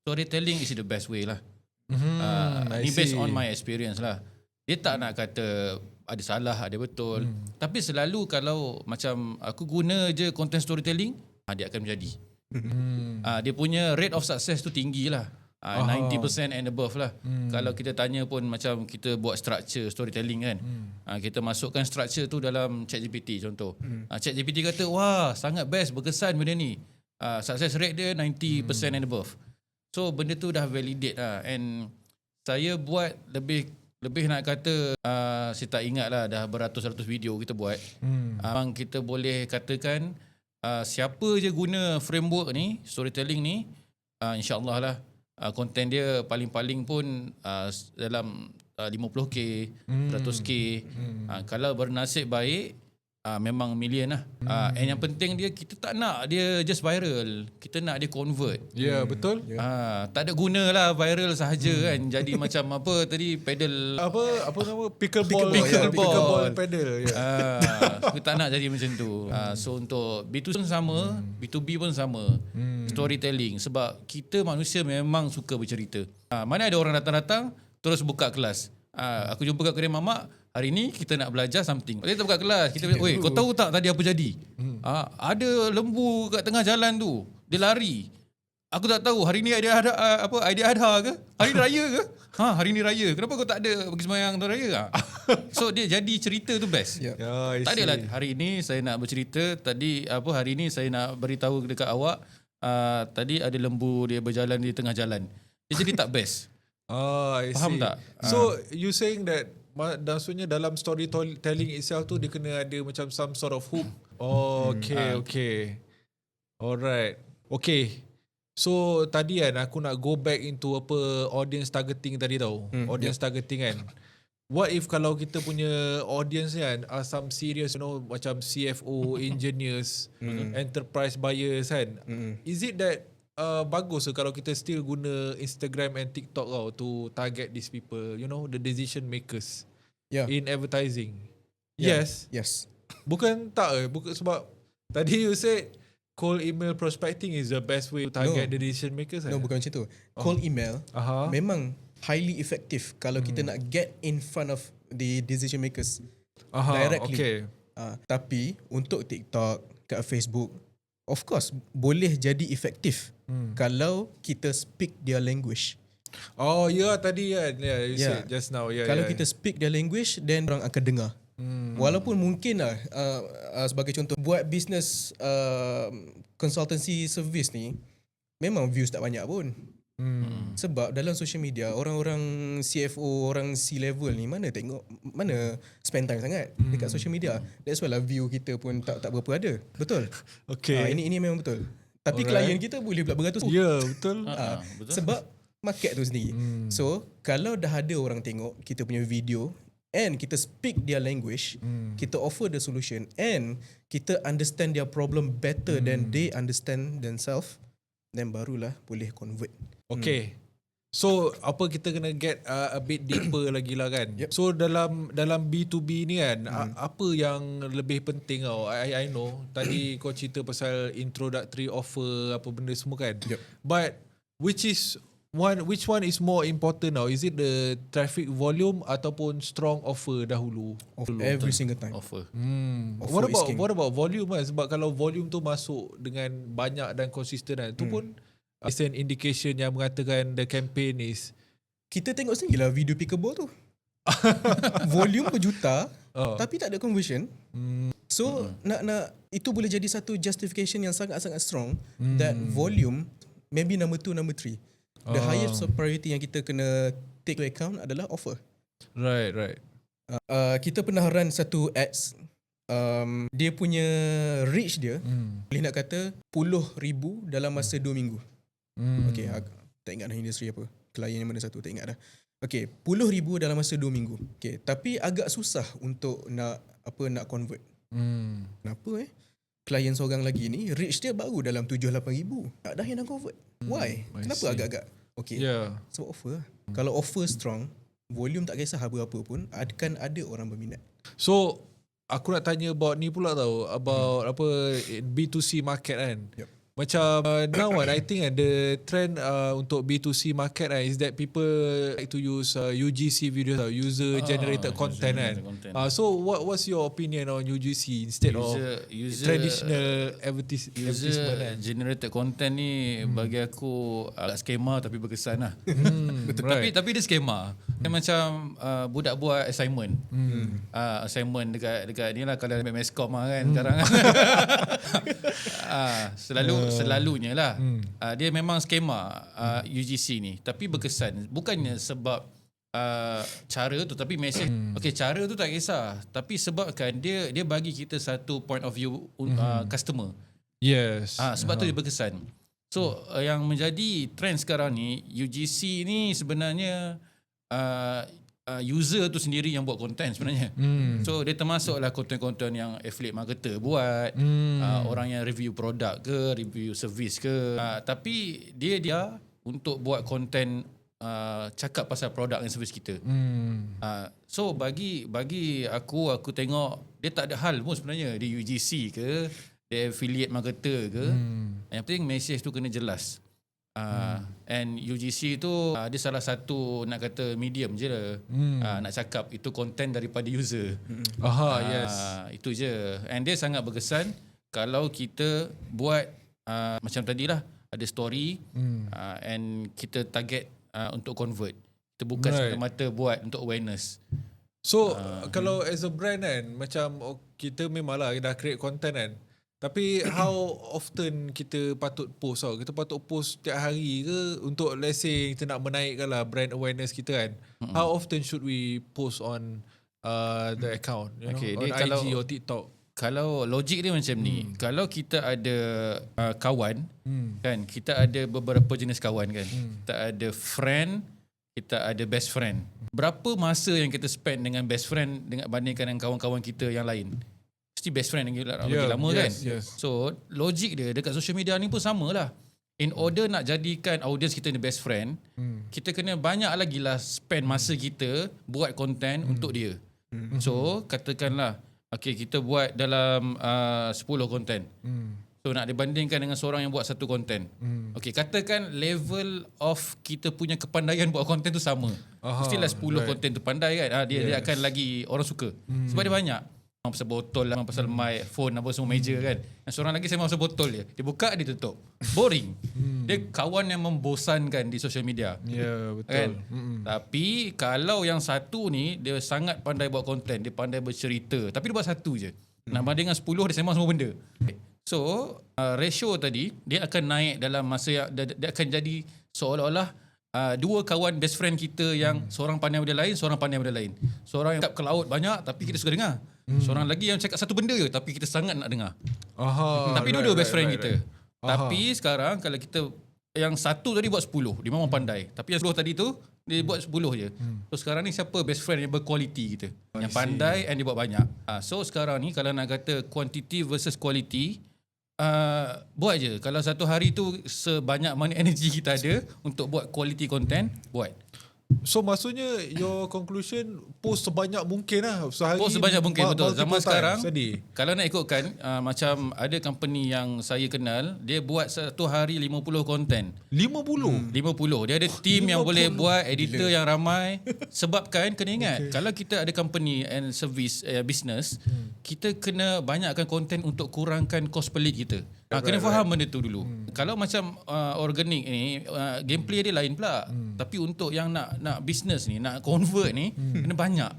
storytelling is the best way lah. Ni based on my experience lah. Dia tak nak kata ada salah, ada betul. Tapi selalu kalau macam aku guna je content storytelling, dia akan menjadi. Dia punya rate of success tu tinggi lah. 90% and above lah. Kalau kita tanya pun macam kita buat structure storytelling kan. Kita masukkan structure tu dalam ChatGPT contoh. ChatGPT kata, wah sangat best, berkesan benda ni. Success rate dia 90% and above. So benda tu dah validate lah. And saya buat lebih nak kata saya tak ingat lah, dah beratus-ratus video kita buat. Memang kita boleh katakan siapa je guna framework ni, storytelling ni, insyaAllah lah konten dia paling-paling pun dalam 50k, 100k. Kalau bernasib baik, memang million lah. And yang penting dia, kita tak nak dia just viral, kita nak dia convert. Betul. Tak ada guna lah viral sahaja kan, jadi macam apa tadi, pedal apa nama, pickleball pedal. Kita tak nak jadi macam tu. So untuk B2C pun sama, B2B pun sama. Storytelling, sebab kita manusia memang suka bercerita. Mana ada orang datang-datang terus buka kelas. Aku jumpa kat kedai mamak, hari ni kita nak belajar something. Kita buka kelas, kita bilang, "Oi, kau tahu tak tadi apa jadi?" Ada lembu kat tengah jalan tu, dia lari. Aku tak tahu hari ni idea adha ke? Hari ni raya ke? Hari ni raya. Kenapa kau tak ada pergi sembahyang tu raya? So dia jadi cerita tu best. Tak adalah hari ni saya nak bercerita, hari ni saya nak beritahu dekat awak, tadi ada lembu dia berjalan di tengah jalan. Dia jadi tak best. I Faham see. tak? So you saying that maksudnya dalam storytelling itself tu dia kena ada macam some sort of hook. Okay. Alright. Okay. So tadi kan aku nak go back into audience targeting tadi tau. Audience targeting kan. What if kalau kita punya audience kan are some serious, macam CFO, engineers, enterprise buyers kan. Is it that bagus kalau kita still guna Instagram and TikTok to target these people, the decision makers in advertising? Yes. Bukan sebab tadi you said cold email prospecting is the best way to target the decision makers. No, bukan macam tu. Cold email memang highly effective kalau kita nak get in front of the decision makers directly. Okay. Tapi untuk TikTok, kat Facebook, of course boleh jadi efektif kalau kita speak their language. Tadi kan you said just now. Kalau kita speak their language, then orang akan dengar. Walaupun mungkin lah sebagai contoh, buat business consultancy service ni memang views tak banyak pun. Sebab dalam social media orang-orang CFO, orang C-level ni mana spend time sangat dekat social media. That's why lah view kita pun tak berapa ada. Betul? Okay. Ini memang betul. Tapi klien kita boleh pula beratus. Ya, betul. Betul. Sebab market tu sendiri. So, kalau dah ada orang tengok kita punya video and kita speak their language, kita offer the solution and kita understand their problem better than they understand themselves, then barulah boleh convert. Okay. So apa kita kena get a bit deeper lagi lah kan. Yep. So dalam B2B ni kan, apa yang lebih penting tau. I know tadi kau cerita pasal introductory offer apa benda semua kan. Yep. But which one is more important now? Is it the traffic volume ataupun strong offer dahulu? Every single time. Offer. Offer is king. What about volume kan? Sebab kalau volume tu masuk dengan banyak dan konsisten kan, tu pun is an indication yang mengatakan the campaign is Kita tengok sendiri lah video Pickleball tu. Volume berjuta tapi tak ada conversion. So nak itu boleh jadi satu justification yang sangat-sangat strong that volume maybe number 2, number 3. The highest priority yang kita kena take to account adalah offer. right. Kita pernah run satu ads. Dia punya reach dia boleh nak kata puluh ribu dalam masa 2 minggu. Okay, tak ingat dah industri apa. Klien yang mana satu, tak ingat dah. Okay, 10,000 dalam masa 2 minggu. Okay, tapi agak susah untuk nak convert. Kenapa klien seorang lagi ni reach dia baru dalam 7-8 ribu. Tak dah yang nak convert. Why? Kenapa agak-agak? Okay. Yeah. Sebab offer. Kalau offer strong, volume tak kisah berapa pun, akan ada orang berminat. So aku nak tanya about ni pula tau, about B2C market kan. Yep. Macam now kan, I think the trend untuk B2C market is that people like to use UGC videos, user generated content kan. So what's your opinion on UGC instead of traditional advertisement? User generated content ni bagi aku agak skema tapi berkesan lah. Betul. Tapi dia skema. Dia macam budak buat assignment. Assignment dekat ni lah, kalau ambil meskom lah kan sekarang. Selalunya lah. Dia memang skema UGC ni, tapi berkesan. Bukannya sebab cara tu, tapi mesej. Okay, cara tu tak kisah, tapi sebabkan dia bagi kita satu point of view customer. Yes. Sebab tu dia berkesan. So yang menjadi trend sekarang ni, UGC ni sebenarnya user tu sendiri yang buat konten sebenarnya. So dia termasuklah konten-konten yang affiliate marketer buat, orang yang review produk ke, review servis ke, tapi dia untuk buat konten cakap pasal produk dan servis kita. So bagi aku tengok dia tak ada hal pun sebenarnya di UGC ke, dia affiliate marketer ke. Yang penting message tu kena jelas. And UGC tu dia salah satu nak kata medium je lah. Nak cakap itu konten daripada user. Yes. Itu je. And dia sangat berkesan kalau kita buat macam tadilah, ada story and kita target untuk convert. Kita bukan semata-mata buat untuk awareness. So kalau as a brand kan, macam kita memanglah dah create content kan, tapi how often kita patut post tau? Kita patut post setiap hari ke untuk, let's say kita nak menaikkan lah brand awareness kita kan? How often should we post on the account, you know, on IG or TikTok? Kalau logik dia macam ni, kalau kita ada kawan kan, kita ada beberapa jenis kawan kan. Kita ada friend, kita ada best friend. Berapa masa yang kita spend dengan best friend dengan bandingkan dengan kawan-kawan kita yang lain? Mesti best friend lagi lama kan. So logik dia dekat social media ni pun sama lah. In order nak jadikan audience kita ni best friend, kita kena banyak lagi lah spend masa kita buat konten untuk dia. So katakanlah, okay, kita buat dalam 10 konten. So nak dibandingkan dengan seorang yang buat satu konten. Okay, katakan level of kita punya kepandaian buat konten tu sama. Mestilah 10 konten tu pandai kan. Dia akan lagi orang suka. Sebab dia banyak. Memang pasal botol lah, memang pasal mic, phone, apa semua meja kan. Yang seorang lagi saya memang pasal botol je. Dia buka, dia tutup. Boring. Dia kawan yang membosankan di social media. Ya, betul. Kan? Tapi kalau yang satu ni, dia sangat pandai buat konten. Dia pandai bercerita. Tapi dia buat satu je. Nak banding dengan 10, dia sembang semua benda. So, ratio tadi, dia akan naik dalam masa yang, dia akan jadi seolah-olah dua kawan best friend kita yang seorang pandai benda lain, seorang pandai benda lain. Seorang yang cakap ke laut banyak tapi kita suka dengar. Seorang lagi yang cakap satu benda je tapi kita sangat nak dengar. Aha, Tapi dua-dua best friend kita. Tapi sekarang kalau kita yang satu tadi buat 10, dia memang pandai. Tapi yang 10 tadi tu dia buat 10 je. So sekarang ni siapa best friend yang berkualiti kita? Yang pandai and dia buat banyak. So sekarang ni kalau nak kata quantity versus quality, buat je. Kalau satu hari tu sebanyak mana energi kita ada untuk buat quality content, buat. So maksudnya your conclusion post sebanyak mungkin lah sehari. Post sebanyak mungkin, betul. Zaman sekarang sedih. kalau nak ikutkan macam ada company yang saya kenal, dia buat satu hari 50 konten. 50? 50. Dia ada team yang boleh buat, editor yang ramai. Sebab kan kena ingat, kalau kita ada company and service business, kita kena banyakkan konten untuk kurangkan kos pelit kita. Kena faham benda tu dulu. Kalau macam organic ni, gameplay dia lain pula. Tapi untuk yang nak business ni, nak convert ni, kena banyak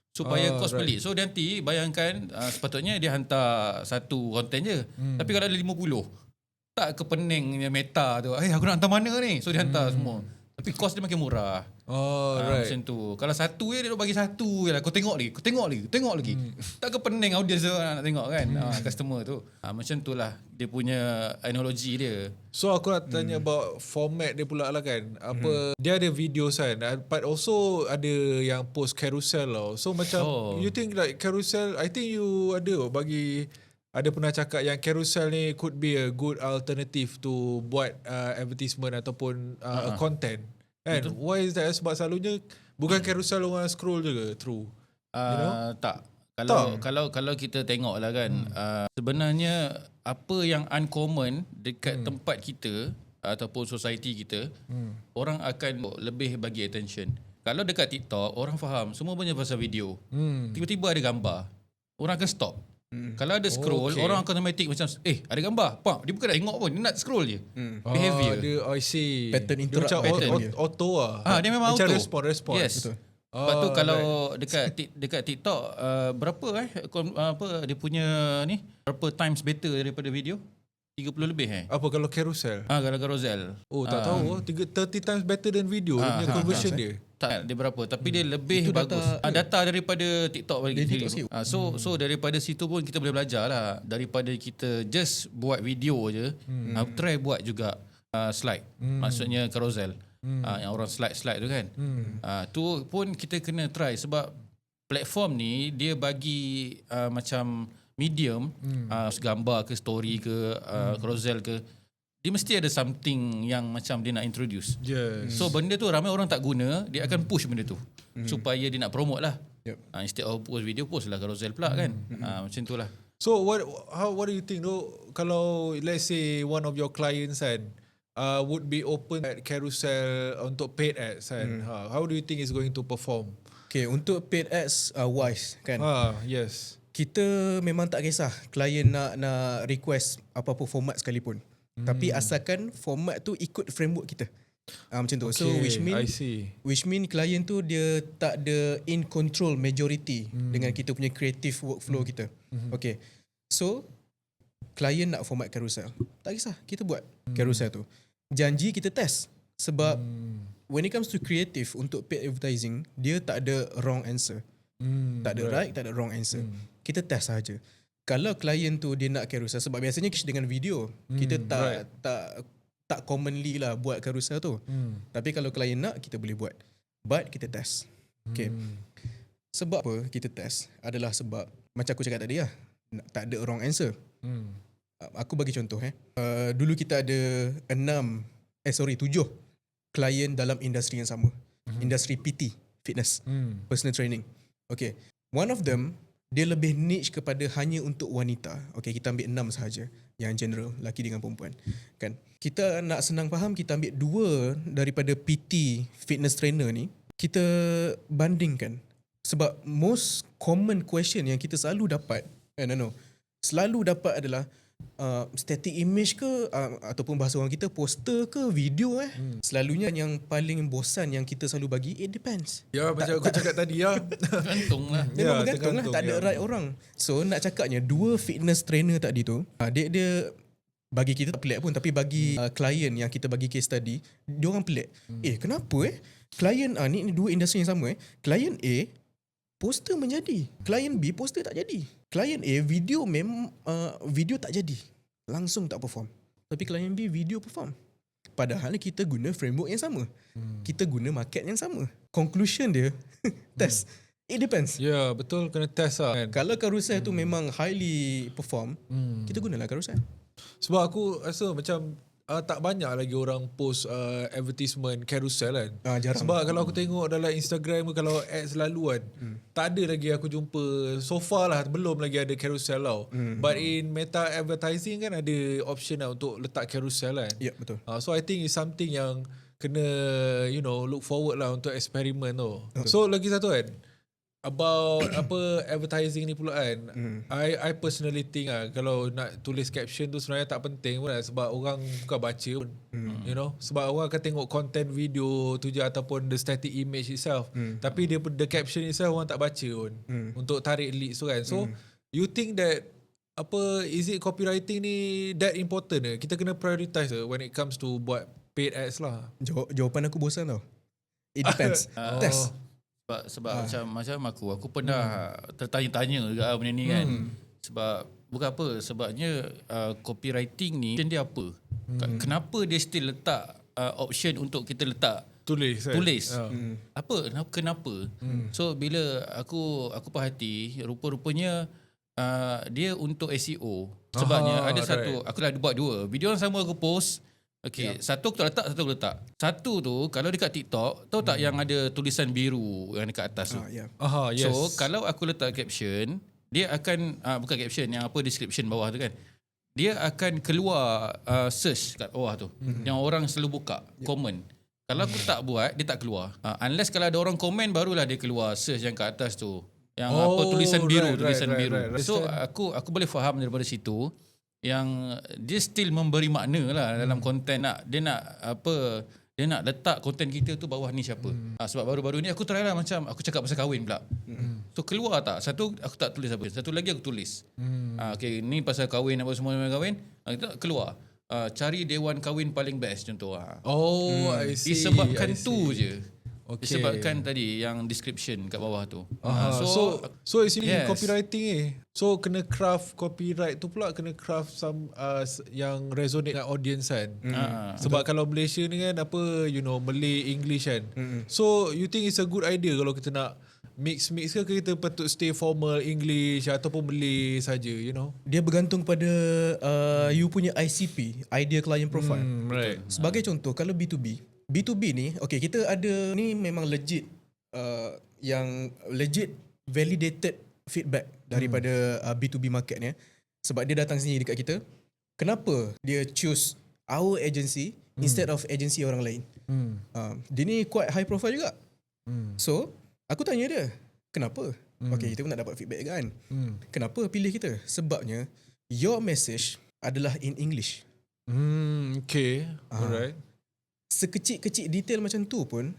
supaya kos pelit. So nanti bayangkan sepatutnya dia hantar satu konten je. Tapi kalau ada 50, tak ke peningnya meta tu. Aku nak hantar mana ni? So dia hantar semua. Tapi kos dia makin murah. Right. Macam tu. Kalau satu je dia bagi satu je lah. Kau tengok lagi. Tak ke pening audience nak tengok kan. Customer tu. Macam tu lah dia punya analogi dia. So aku nak tanya about format dia pula lah kan. Dia ada videos kan, but also ada yang post carousel tau. So macam you think like carousel, I think you ada pernah cakap yang carousel ni could be a good alternative to buat advertisement ataupun content. And why is that? Sebab selalunya bukan carousel orang scroll je ke through. Tak. Kalau kita tengok lah kan, sebenarnya apa yang uncommon dekat tempat kita ataupun society kita, orang akan lebih bagi attention. Kalau dekat TikTok, orang faham semua punya pasal video. Tiba-tiba ada gambar, orang akan stop. Kalau ada scroll, orang akan automatic macam ada gambar. Dia bukan nak tengok pun, dia nak scroll je. Behavior. I see. Pattern Dia interrupt macam pattern dia. auto lah. Dia memang macam auto. respon. Yes. Betul. Lepas tu kalau dekat TikTok berapa dia punya ni berapa times better daripada video? 30 lebih Apa kalau carousel? kalau carousel. Tak tahu. 30 times better than video dia punya conversion dia. Tak dia berapa tapi dia lebih Itu bagus. Data daripada TikTok bagi Dari sendiri. TikTok So daripada situ pun kita boleh belajar lah. Daripada kita just buat video je, try buat juga slide. Maksudnya carousel. Yang orang slide tu kan. Tu pun kita kena try sebab platform ni dia bagi macam medium, gambar ke story ke carousel ke, dia mesti ada something yang macam dia nak introduce. Yes. So benda tu ramai orang tak guna, dia akan push benda tu supaya dia nak promote lah. Instead of post video, post lah carousel pula kan. Macam tu lah. So what do you think though, kalau let's say one of your clients kan would be open at carousel untuk paid ads kan, how do you think it's going to perform? Okay, untuk paid ads wise kan. Yes. Kita memang tak kisah klien nak request apa-apa format sekalipun. Tapi asalkan format tu ikut framework kita. Macam tu. So which mean klien tu dia tak ada in control majority dengan kita punya creative workflow kita. Okay. So klien nak format carousel, tak kisah, kita buat carousel tu. Janji kita test. Sebab when it comes to creative untuk paid advertising, dia tak ada wrong answer. Tak ada right, tak ada wrong answer. Kita test saja. Kalau klien tu dia nak carousel, sebab biasanya dengan video, kita tak commonly lah buat carousel tu. Tapi kalau klien nak, kita boleh buat. But kita test. Okay. Sebab apa kita test adalah sebab macam aku cakap tadi lah, tak ada wrong answer. Aku bagi contoh dulu kita ada 7 klien dalam industri yang sama. Industri PT, fitness, personal training. Okay. One of them, dia lebih niche kepada hanya untuk wanita. Okay, kita ambil 6 sahaja. Yang general, lelaki dengan perempuan. Kan? Kita nak senang faham, kita ambil 2 daripada PT, fitness trainer ni, kita bandingkan. Sebab most common question yang kita selalu dapat, selalu dapat adalah static image ke ataupun bahasa orang kita poster ke video Selalunya yang paling bosan yang kita selalu bagi, it depends. Ya, macam aku cakap tadi ya. Tergantung lah. Memang bergantung lah, tak ada right orang. So nak cakapnya 2 fitness trainer tadi tu, dia bagi kita tak pelik pun, tapi bagi klien yang kita bagi case study, dia orang pelik. Kenapa klien ni dua industri yang sama klien A poster menjadi, klien B poster tak jadi. Klien A video tak jadi, langsung tak perform. Tapi klien B video perform. Padahal kita guna framework yang sama. Kita guna market yang sama. Conclusion dia test. It depends. Ya, betul, kena test lah kan. Kalau carousel tu memang highly perform, kita gunalah carousel. Sebab aku rasa macam tak banyak lagi orang post advertisement carousel kan. Jarang. Sebab kalau aku tengok dalam Instagram ke, kalau ads lalu kan, tak ada lagi aku jumpa, so far lah belum lagi ada carousel tau. But in meta advertising kan ada option lah untuk letak carousel kan. Ya, betul. So I think it's something yang kena look forward lah untuk eksperimen tu. So lagi satu kan, about advertising ni pula kan, I personally think kalau nak tulis caption tu sebenarnya tak penting pun sebab orang bukan baca pun, sebab orang akan tengok content video tu je ataupun the static image itself, tapi the caption itself orang tak baca pun untuk tarik leads tu kan. So you think that is it copywriting ni that important kita kena prioritize when it comes to buat paid ads lah? Jawapan aku bosan tau. It depends. Test. Sebab macam aku pernah tertanya-tanya juga benda ni kan. Sebab bukan apa, sebabnya copywriting ni dia apa? Kenapa dia still letak option untuk kita letak tulis. Apa kenapa? So bila aku perhati, rupa-rupanya dia untuk SEO. Sebabnya ada satu, aku dah buat dua video yang sama aku post. Okay, satu aku tak letak, satu aku letak. Satu tu kalau dekat TikTok, tahu tak yang ada tulisan biru yang dekat atas tu? Yes. So kalau aku letak caption, dia akan bukan caption, yang description bawah tu kan. Dia akan keluar search kat bawah tu. Yang orang selalu buka, komen. Kalau aku tak buat, dia tak keluar. Unless kalau ada orang komen, barulah dia keluar search yang kat atas tu. Yang tulisan biru, biru. So aku boleh faham daripada situ yang dia still memberi makna lah dalam konten. Dia nak letak konten kita tu bawah ni siapa. Sebab baru-baru ni aku try lah, macam aku cakap pasal kahwin pula. So keluar tak, satu aku tak tulis apa, satu lagi aku tulis. Okay, ni pasal kahwin apa semua kahwin, keluar. Cari dewan kahwin paling best contoh. I see. Disebabkan tu je. Disebabkan tadi yang description kat bawah tu. So it's really copywriting So kena craft copyright tu pula, kena craft some yang resonate dengan audience kan. Sebab kalau Malaysia ni kan Malay English kan. So you think it's a good idea kalau kita nak mix ke kita patut stay formal English ataupun Malay saja, Dia bergantung pada you punya ICP, Ideal Client Profile. Right. Sebagai contoh, kalau B2B ni, kita ada ni memang legit yang legit validated feedback daripada B2B market ni. Sebab dia datang sini dekat kita, kenapa dia choose our agency instead of agency orang lain. Dia ni quite high profile juga. So aku tanya dia, kenapa? Kita pun nak dapat feedback kan. Kenapa pilih kita? Sebabnya your message adalah in English. Okay. Alright. Sekecil-kecil detail macam tu pun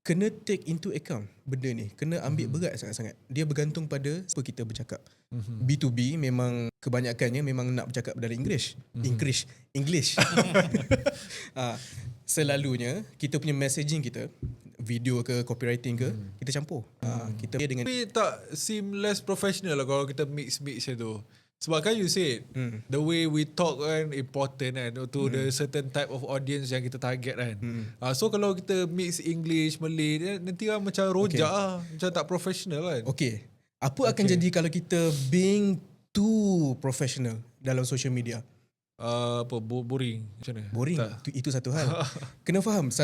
kena take into account benda ni. Kena ambil berat sangat-sangat. Dia bergantung pada apa kita bercakap. B2B memang kebanyakannya memang nak bercakap dari English. Selalunya kita punya messaging kita, video ke copywriting ke, kita campur. Kita dengan tapi tak seem less professional lah kalau kita mix tu. Sebab kan you said the way we talk kan important kan to the certain type of audience yang kita target kan. So kalau kita mix English, Malay, nanti kan macam rojak macam tak professional kan. Apa akan jadi kalau kita being too professional dalam social media? Boring macam mana? Boring. Itu satu hal. Kena faham,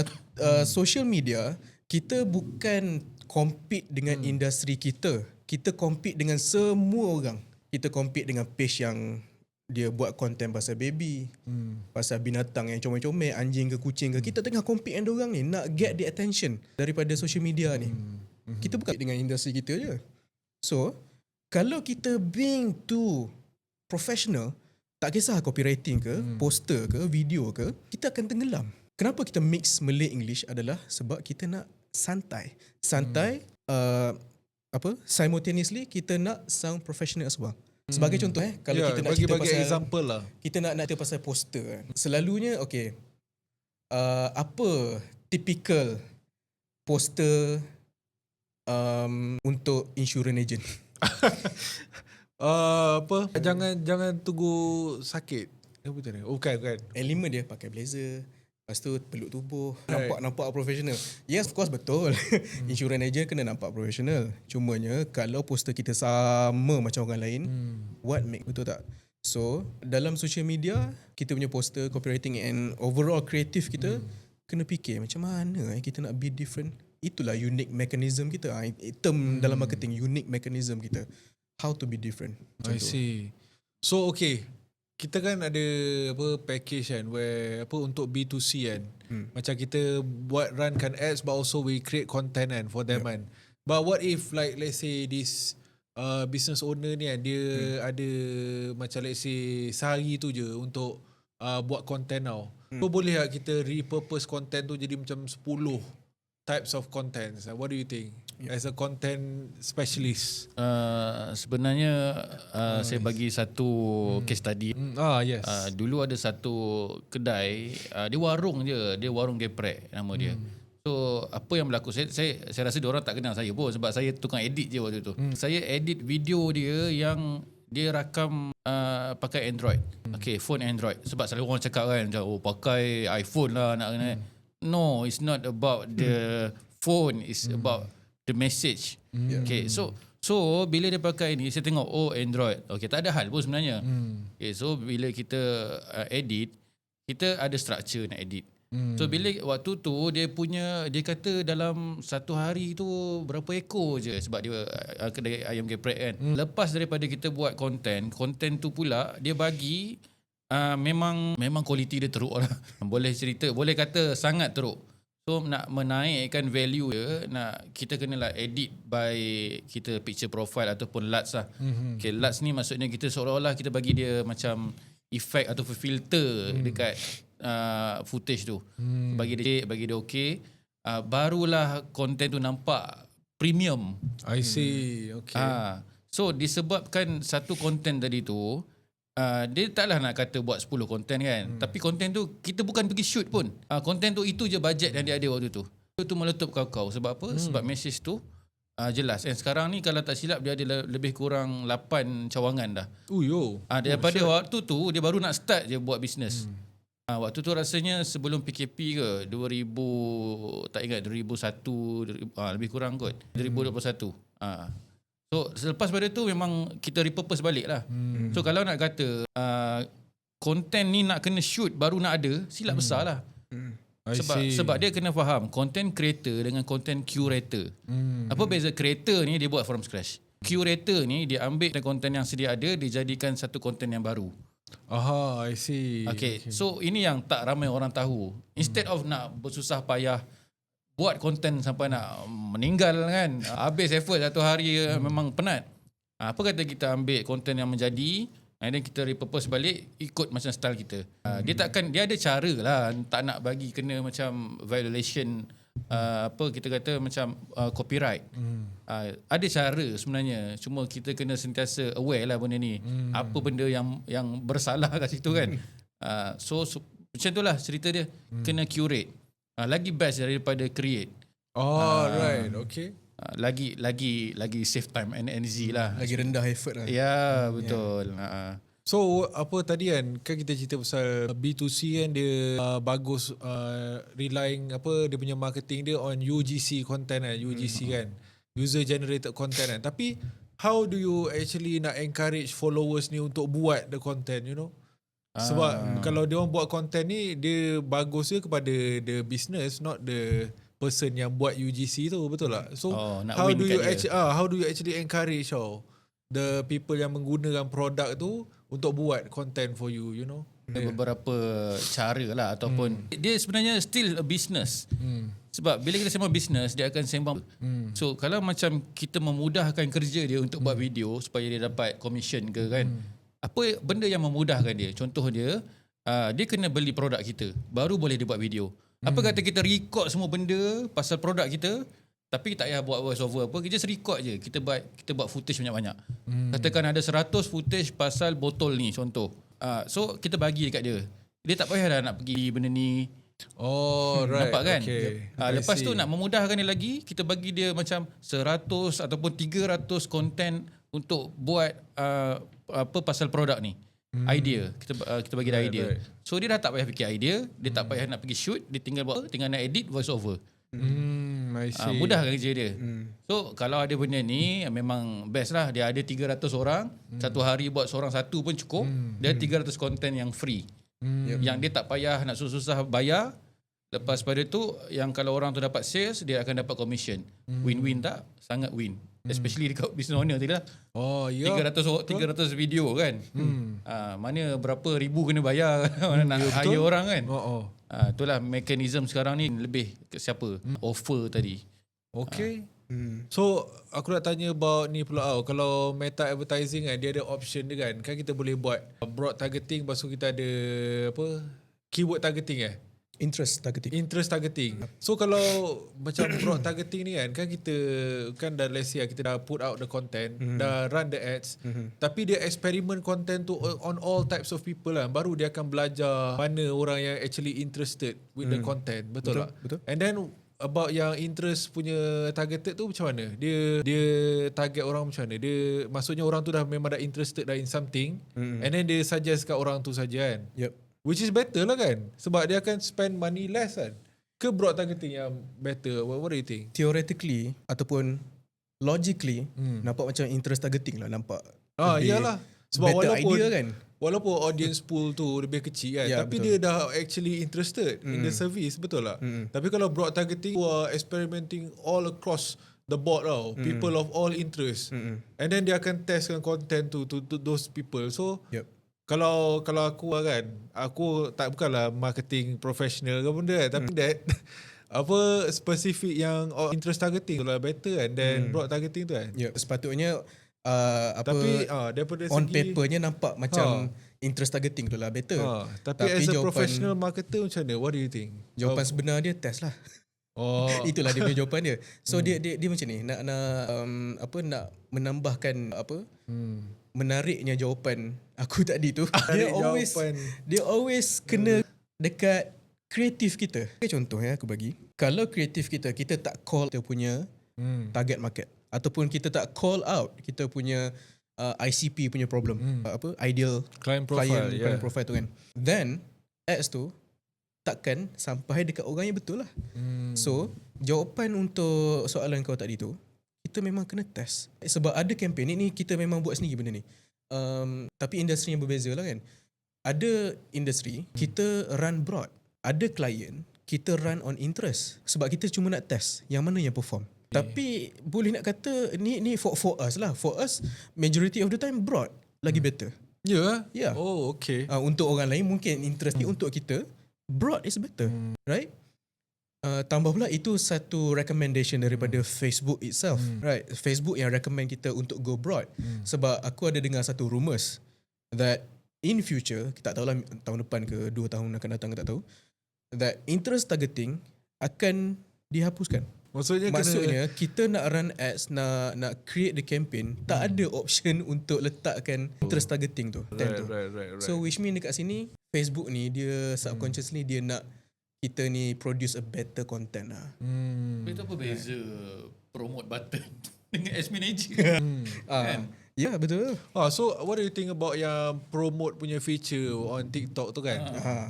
social media kita bukan compete dengan industri kita. Kita compete dengan semua orang. Kita compete dengan page yang dia buat konten pasal baby, pasal binatang yang comel-comel, anjing ke kucing ke. Kita tengah compete dengan diorang ni, nak get the attention daripada social media ni. Kita bukan dengan industri kita je. So, kalau kita being too professional, tak kisah copywriting ke, poster ke, video ke, kita akan tenggelam. Kenapa kita mix Malay English adalah sebab kita nak santai. Simultaneously kita nak sound professional as well. Sebagai contoh kalau kita nak cerita bagi pasal example lah. kita nak cerita pasal poster kan. Selalunya apa typical poster untuk insurance agent? Apa? Jangan tunggu sakit. Apa tu ni? Oh, bukan. Elemen dia pakai blazer, lepas tu peluk tubuh, nampak profesional. Yes, of course betul. Insurance agent kena nampak profesional. Cumanya kalau poster kita sama macam orang lain, what make, betul tak? So, dalam social media, kita punya poster, copywriting and overall kreatif kita kena fikir macam mana kita nak be different. Itulah unique mechanism kita. Term dalam marketing, unique mechanism kita. How to be different. I see. So okay, kita kan ada package kan where untuk B2C kan. Macam kita runkan ads but also we create content kan for them kan. But what if like let's say this business owner ni kan, dia ada macam let's say sehari tu je untuk buat content tau. So boleh tak kita repurpose content tu jadi macam 10 types of contents? What do you think as a content specialist? Sebenarnya saya bagi satu case study. Yes. Dulu ada satu kedai, dia warung je, dia warung geprek nama dia. So apa yang berlaku, saya rasa dia orang tak kenal saya pun sebab saya tukang edit je waktu tu. Saya edit video dia yang dia rakam pakai Android. Okay, phone Android. Sebab selalu orang cakap kan, pakai iPhone lah nak kena. No, it's not about the phone, it's about the message. Okay, so bila dia pakai ni, saya tengok Android. Okay, tak ada hal pun sebenarnya. Okay, so bila kita edit, kita ada structure nak edit. So bila waktu tu dia kata dalam satu hari tu berapa ekor je sebab dia kedai ayam geprek kan. Lepas daripada kita buat content tu pula dia bagi memang kualiti dia teruk lah. Boleh kata sangat teruk. So nak menaikkan value dia, kita kenalah edit by kita picture profile ataupun LUTs lah. Okay, LUTs ni maksudnya kita seolah-olah kita bagi dia macam effect atau filter dekat footage tu. Bagi dia okay, barulah content tu nampak premium. I see. Okay. So disebabkan satu content tadi tu, dia taklah nak kata buat 10 konten kan. Tapi konten tu kita bukan pergi shoot pun. Konten tu itu je bajet yang dia ada waktu tu. Itu meletup kau. Sebab apa? Sebab message tu jelas. And sekarang ni kalau tak silap dia ada lebih kurang 8 cawangan dah. Daripada waktu tu dia baru nak start je buat bisnes. Waktu tu rasanya sebelum PKP ke 2000, tak ingat 2001 lebih kurang kot 2021. So selepas pada tu memang kita repurpose balik lah. So kalau nak kata content ni nak kena shoot baru nak ada, silap besar lah. Sebab dia kena faham content creator dengan content curator. Apa beza? Creator ni dia buat from scratch. Curator ni dia ambil content yang sedia ada, dia jadikan satu content yang baru. I see. Okay. So ini yang tak ramai orang tahu. Instead of nak bersusah payah buat konten sampai nak meninggal kan, habis effort satu hari, memang penat. Apa kata kita ambil konten yang menjadi, and then kita repurpose balik ikut macam style kita. Dia ada cara lah, tak nak bagi kena macam violation kita kata macam copyright. Ada cara sebenarnya, cuma kita kena sentiasa aware lah benda ni. Apa benda yang bersalah kat situ kan. So macam itulah cerita dia. Kena curate. Lagi best daripada create. Right, okay. Lagi save time and energy lah. Lagi rendah effort lah. Ya, betul. So apa tadi kan kita cerita pasal B2C kan, dia bagus relying dia punya marketing dia on UGC content kan, UGC kan, user generated content kan. Tapi how do you actually nak encourage followers ni untuk buat the content, you know? Sebab kalau dia orang buat content ni, dia bagus je kepada the business, not the person yang buat UGC tu, betul tak? So how do you actually encourage the people yang menggunakan produk tu untuk buat content for you, you know? Ada beberapa cara lah ataupun dia sebenarnya still a business. Sebab bila kita sembang business, dia akan sembang. So kalau macam kita memudahkan kerja dia untuk buat video supaya dia dapat commission ke kan, apa benda yang memudahkan dia? Contoh dia kena beli produk kita baru boleh dia buat video. Apa kata kita record semua benda pasal produk kita, Tapi tak payah buat voice over apa, kita just record je. Kita buat footage banyak-banyak. Katakan ada 100 footage pasal botol ni contoh. So kita bagi dekat dia. Dia tak payah dah nak pergi benda ni. Oh, right. Nampak kan? Okay. Lepas I tu see. nak memudahkan dia lagi, kita bagi dia macam 100 ataupun 300 konten untuk buat apa pasal produk ni. Idea. Kita bagi dia Right, idea. right. So dia dah tak payah fikir idea, dia tak payah nak pergi shoot, dia tinggal nak edit voice over. I see. Mudah kerja dia. So kalau ada benda ni memang best lah. Dia ada 300 orang, satu hari buat seorang satu pun cukup. Dia 300 konten yang free. Yang dia tak payah nak susah-susah bayar. Lepas pada tu yang kalau orang tu dapat sales, dia akan dapat commission. Win-win tak? Sangat win. Especially dekat business owner tadi lah. Oh, ya. 300 video kan. Mana berapa ribu kena bayar nak hire orang kan. Itulah mekanisme sekarang ni lebih ke siapa offer tadi. Okay. So aku nak tanya about ni pula kalau meta advertising kan dia ada option dia kan. Kan kita boleh buat broad targeting, lepas tu kita ada apa? Keyword targeting Interest targeting. interest targeting. So kalau macam broad targeting ni kan kita kan dah let's say kita dah put out the content, dah run the ads, tapi dia experiment content tu on all types of people lah. Baru dia akan belajar mana orang yang actually interested with the content. Betul tak? Betul. And then about yang interest punya targeted tu macam mana? Dia target orang macam mana? Dia maksudnya orang tu dah memang dah interested dah in something, and then dia suggest kat orang tu saja kan. Yep. Which is better lah kan? Sebab dia akan spend money less kan? Ke broad targeting yang better? What do you think? Theoretically ataupun logically nampak macam interest targeting lah, nampak. lebih Iyalah. Sebab better walaupun idea kan. walaupun audience pool tu lebih kecil kan, Ya, tapi betul. dia dah actually interested in the service, betul tak? Tapi kalau broad targeting, you are experimenting all across the board tau, people of all interest. And then dia akan testkan content tu to those people. So Yep. Kalau aku lah kan, aku bukanlah marketing professional ke benda kan, tapi that apa spesifik yang interest targeting tu lah better kan, then broad targeting tu kan. Yep. Sepatutnya Tapi daripada on segi papernya nampak macam interest targeting tu lah better. tapi as a jawapan- professional marketer macam mana? What do you think? Jawapan sebenar dia test lah. Itulah dia punya jawapan dia. So dia macam ni, nak nak menambahkan menariknya jawapan aku tadi tu. Dia always kena dekat kreatif kita. Okay, contoh aku bagi. Kalau kreatif kita tak call kita punya target market ataupun kita tak call out kita punya ICP punya problem, ideal client profile, client profile tu kan. Then ads tu takkan sampai dekat orang yang betul lah. So jawapan untuk soalan kau tadi tu, kita memang kena test. Sebab ada campaign ni kita memang buat sendiri benda ni. Tapi industri yang berbeza lah kan. Ada industri kita run broad. Ada klien kita run on interest. Sebab kita cuma nak test yang mana yang perform. Tapi boleh nak kata ni for us lah. For us majority of the time broad lagi better. Yeah. Oh, okay. Untuk orang lain mungkin interest ni, untuk kita broad is better, right? Tambah pula itu satu recommendation daripada Facebook itself, right? Facebook yang recommend kita untuk go broad. Sebab aku ada dengar satu rumors that in future, kita tak tahulah tahun depan ke 2 tahun akan datang ke tak tahu, that interest targeting akan dihapuskan. Maksudnya kita nak run ads, nak create the campaign, tak ada option untuk letakkan interest targeting tu. Right. So which mean dekat sini Facebook ni dia subconsciously dia nak kita ni produce a better content lah. Itu apa beza promote button dengan ads manager? Kan? Ya, betul. So what do you think about yang promote punya feature on TikTok tu kan?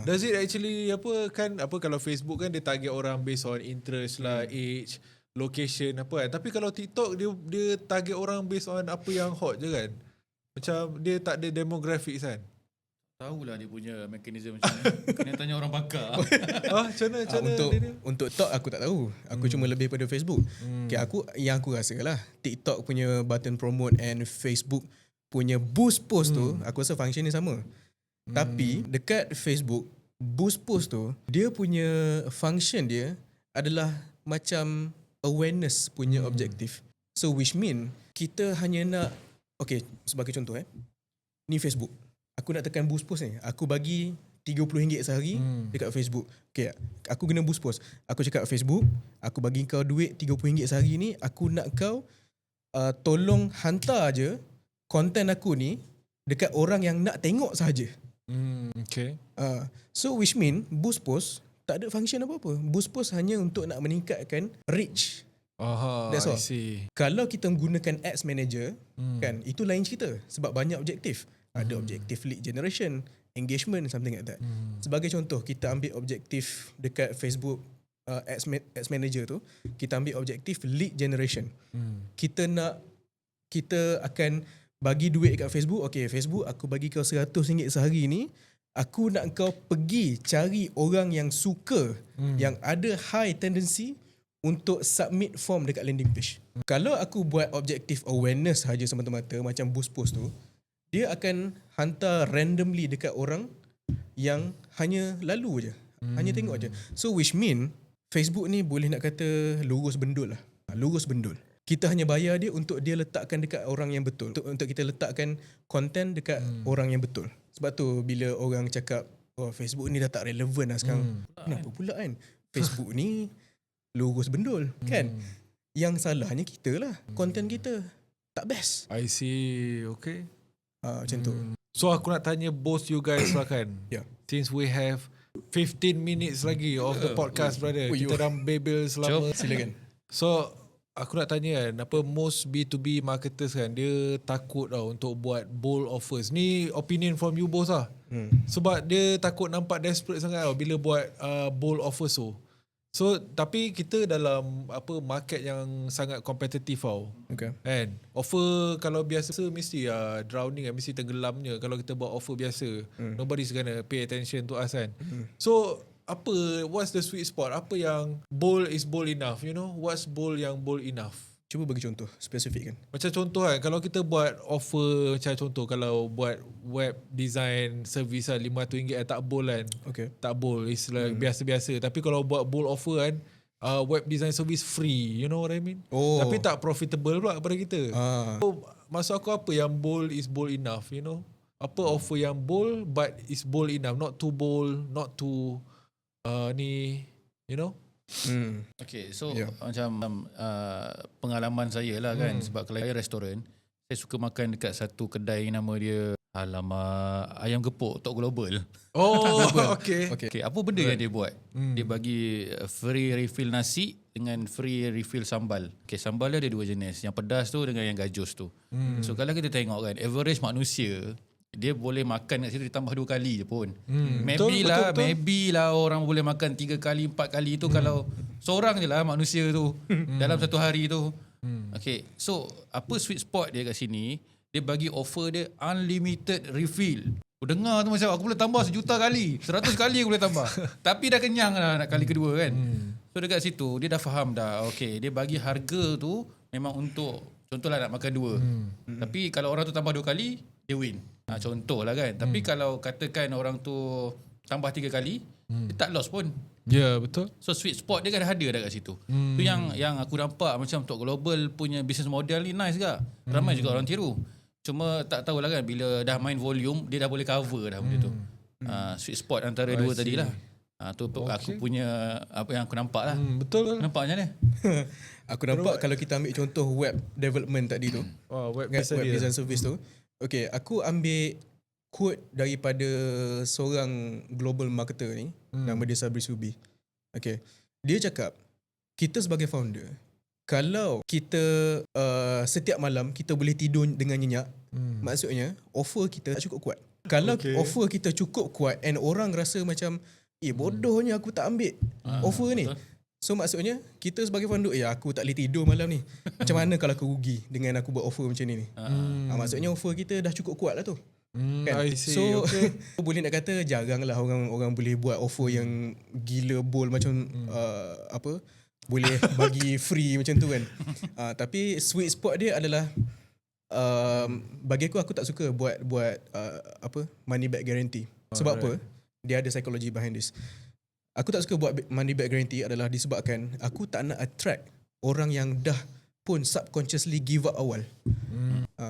Does it actually kalau Facebook kan dia target orang based on interest lah, age, location apa kan. Tapi kalau TikTok dia target orang based on apa yang hot je kan. Macam dia tak ada demographics kan. Tahulah dia punya mekanisme macam mana. Kena tanya orang pakar. Macam mana Untuk TikTok aku tak tahu. Aku cuma lebih pada Facebook. Okay, aku rasa lah TikTok punya button promote and Facebook punya boost post tu, aku rasa function ni sama. Tapi dekat Facebook boost post tu, dia punya function dia adalah macam awareness punya objektif. So which mean kita hanya nak, okay, sebagai contoh ni Facebook. Aku nak tekan boost post ni. Aku bagi RM30 sehari dekat Facebook. Okay, aku kena boost post. Aku cakap Facebook, aku bagi kau duit RM30 sehari ni, aku nak kau tolong hantar je konten aku ni dekat orang yang nak tengok sahaja. Okay. So which mean boost post tak ada function apa-apa. Boost post hanya untuk nak meningkatkan reach. That's all. I see. Kalau kita menggunakan ads manager, kan, itu lain cerita sebab banyak objektif. Ada objektif lead generation, engagement, something like that. Sebagai contoh, kita ambil objektif dekat Facebook ads manager tu, kita ambil objektif lead generation. Kita akan bagi duit kat Facebook. Okay, Facebook, aku bagi kau RM100 sehari ni, aku nak kau pergi cari orang yang suka, yang ada high tendency untuk submit form dekat landing page. Kalau aku buat objektif awareness sahaja semata-mata macam boost post tu, dia akan hantar randomly dekat orang yang hanya lalu je, hanya tengok je. So which mean Facebook ni boleh nak kata lurus bendul lah. Lurus bendul. Kita hanya bayar dia untuk dia letakkan dekat orang yang betul. Untuk kita letakkan konten dekat orang yang betul. Sebab tu bila orang cakap, oh Facebook ni dah tak relevan lah sekarang. Kenapa pula kan? Facebook ni lurus bendul kan? Yang salahnya kita lah. Konten kita tak best. I see. Okay. Macam tu. So aku nak tanya both you guys lah kan. Yeah. Since we have 15 minutes lagi of the podcast, brother. Kita dah bebel selama. Silakan. So aku nak tanya kan, apa most B2B marketers kan, dia takut tau untuk buat bold offers. Ni opinion from you both lah. Sebab dia takut nampak desperate sangat tau bila buat bold offers tu. So tapi kita dalam market yang sangat kompetitif tau. Okay. Kan? Offer kalau biasa mesti drowning kan, mesti tenggelamnya kalau kita buat offer biasa. Nobody's gonna pay attention to us kan. So what's the sweet spot? Apa yang bold is bold enough, you know? What's bold yang bold enough? Cuba bagi contoh spesifik kan. Macam contoh kan, kalau kita buat offer, macam contoh kalau buat web design service lah, RM500 tak bold kan. Okay. Tak bold, it's like biasa-biasa. Tapi kalau buat bold offer kan, web design service free, you know what I mean? Tapi tak profitable pula pada kita. So, maksud aku apa yang bold is bold enough, you know? Apa offer yang bold but is bold enough, not too bold, not too you know? Okay, so macam pengalaman saya lah kan, sebab kalau saya restoran, saya suka makan dekat satu kedai nama dia ayam gepuk Tok Global. Okay. Apa benda yang dia buat? Dia bagi free refill nasi dengan free refill sambal. Okay, sambal dia ada dua jenis, yang pedas tu dengan yang gajus tu. So kalau kita tengok kan, average manusia dia boleh makan kat situ ditambah 2 kali je pun. Maybe lah orang boleh makan 3 kali, 4 kali tu kalau seorang je lah manusia tu dalam satu hari tu. Okay, so apa sweet spot dia kat sini? Dia bagi offer dia unlimited refill. Aku dengar tu macam aku boleh tambah 1 juta kali, 100 kali aku boleh tambah. Tapi dah kenyang lah nak kali kedua kan. So dekat situ dia dah faham dah. Okay, dia bagi harga tu memang untuk contohlah nak makan 2. Tapi kalau orang tu tambah 2 kali, dia win. Contoh lah kan. Tapi kalau katakan orang tu tambah 3 kali, dia tak loss pun. Ya, betul. So sweet spot dia kan ada dekat situ. Tu yang aku nampak macam Tok Global punya business model ni nice juga. Ramai juga orang tiru. Cuma tak tahulah kan, bila dah main volume, dia dah boleh cover dah benda tu. Sweet spot antara dua tadi lah. Tu aku punya apa yang aku nampak lah. Betul. Nampak macam ni? Aku nampak kalau kita ambil contoh web development tadi tu. Web design service tu. Okay, aku ambil quote daripada seorang global marketer ni, nama dia Sabri Subi. Okay, dia cakap, kita sebagai founder, kalau kita setiap malam kita boleh tidur dengan nyenyak, maksudnya offer kita tak cukup kuat. Kalau offer kita cukup kuat and orang rasa macam, bodohnya aku tak ambil offer ni. So maksudnya kita sebagai founder, aku tak boleh tidur malam ni. Macam mana kalau aku rugi dengan aku buat offer macam ni? Maksudnya offer kita dah cukup kuat lah tu. Kan? So boleh nak kata jarang lah orang boleh buat offer yang gila bold macam boleh bagi free macam tu kan. Tapi sweet spot dia adalah bagi aku tak suka buat money back guarantee. Sebab apa? Dia ada psychology behind this. Aku tak suka buat money back guarantee adalah disebabkan aku tak nak attract orang yang dah pun subconsciously give up awal.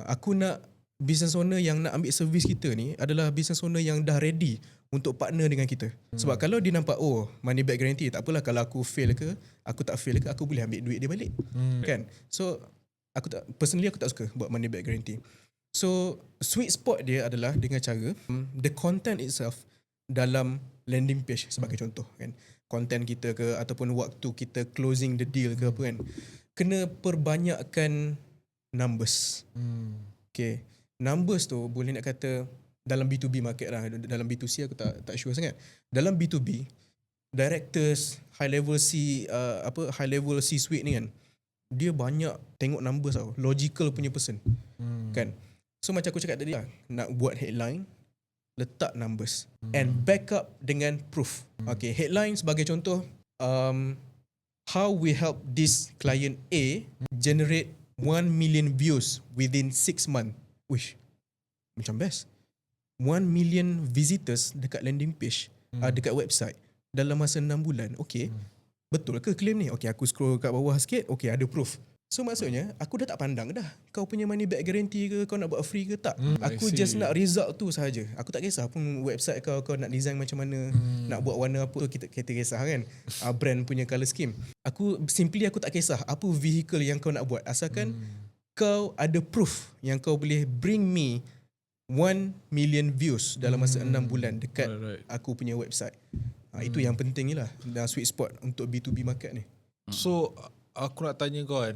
Aku nak business owner yang nak ambil servis kita ni adalah business owner yang dah ready untuk partner dengan kita. Sebab kalau dia nampak money back guarantee, tak apalah kalau aku fail ke, aku tak fail ke, aku boleh ambil duit dia balik. Kan? So aku tak suka buat money back guarantee. So sweet spot dia adalah dengan cara the content itself dalam landing page sebagai contoh kan. Content kita ke ataupun waktu kita closing the deal ke apa kan, kena perbanyakkan numbers. Okay. Numbers tu boleh nak kata dalam B2B market lah. Dalam B2C aku tak sure sangat. Dalam B2B, directors, high level C-suite ni kan, dia banyak tengok numbers tau. Logical punya person. Kan? So macam aku cakap tadi lah, nak buat headline, letak numbers and back up dengan proof. Okay, headline sebagai contoh, how we help this client A generate 1 million views within 6 months. Wish, macam best. 1 million visitors dekat landing page, dekat website dalam masa 6 bulan. Okay, betul ke claim ni? Okay, aku scroll kat bawah sikit, okay, ada proof. So maksudnya aku dah tak pandang dah kau punya money back guarantee ke, kau nak buat free ke tak. Aku just nak result tu sahaja. Aku tak kisah pun website kau nak design macam mana, nak buat warna apa tu, kita kisah kan. Brand punya colour scheme. Aku tak kisah apa vehicle yang kau nak buat, asalkan kau ada proof yang kau boleh bring me 1 million views dalam masa 6 bulan dekat aku punya website. Itu yang penting ni lah, dan sweet spot untuk B2B market ni. So aku nak tanya kau kan,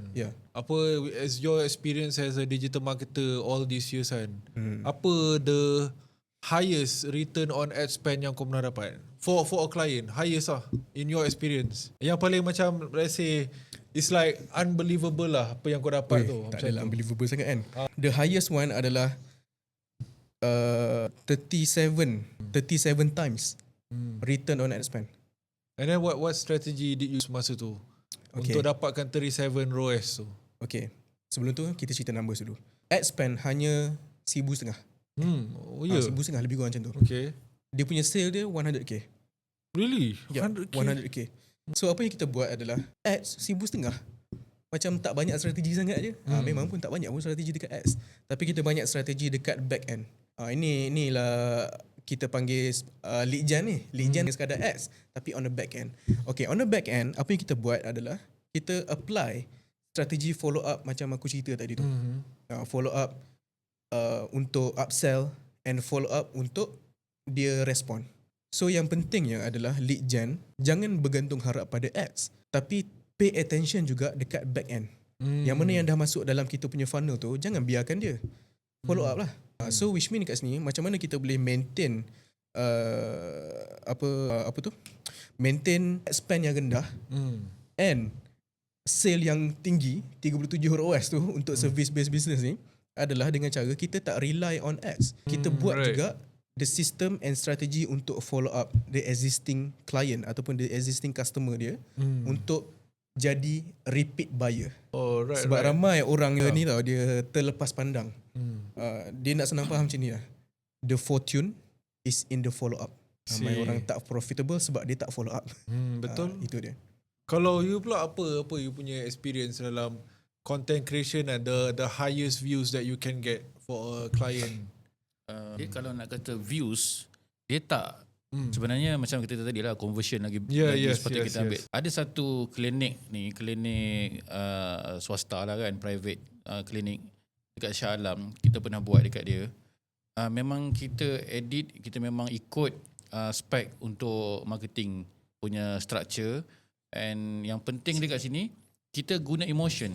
apa as your experience as a digital marketer all these years kan, apa the highest return on ad spend yang kau pernah dapat for a client, highest lah in your experience, yang paling macam let's say it's like unbelievable lah apa yang kau dapat tu. Tak adalah unbelievable sangat kan. The highest one adalah 37 times return on ad spend. And then what strategy did you use masa tu untuk dapatkan 37 ROAS tu? Okay, sebelum tu kita cerita numbers dulu. Ad spend hanya 1,500. $1,500 lebih kurang macam tu. Okay. Dia punya sale dia 100k. Really? Yeah, 100k? 100k. So apa yang kita buat adalah ads 1,500. Macam tak banyak strategi sangat je. Memang pun tak banyak pun strategi dekat ads. Tapi kita banyak strategi dekat back end. Inilah kita panggil lead gen ni. Lead gen sekadar ads, tapi on the back end. Okay, on the back end, apa yang kita buat adalah kita apply strategi follow up macam aku cerita tadi tu. Follow up untuk upsell and follow up untuk dia respond. So yang pentingnya adalah lead gen jangan bergantung harap pada ads, tapi pay attention juga dekat back end. Yang mana yang dah masuk dalam kita punya funnel tu, jangan biarkan dia. Follow up lah. So which mean kat sini macam mana kita boleh maintain maintain spend yang rendah and sale yang tinggi 37 ROAS tu untuk service based business ni adalah dengan cara kita tak rely on ads. Kita buat juga the system and strategy untuk follow up the existing client ataupun the existing customer dia untuk jadi repeat buyer. Sebab ramai orang ni tau, dia terlepas pandang. Dia nak senang faham macam ni lah. The fortune is in the follow up. Ramai orang tak profitable sebab dia tak follow up. Betul. Itu dia. Kalau you pula apa you punya experience dalam content creation and the highest views that you can get for a client? Dia kalau nak kata views, dia tak sebenarnya macam kita tadi lah, conversion lagi sepatutnya kita ambil. Ada satu klinik swasta lah kan, private klinik dekat Shah Alam, kita pernah buat dekat dia. Memang kita edit, kita memang ikut spec untuk marketing punya structure, and yang penting dekat sini kita guna emotion.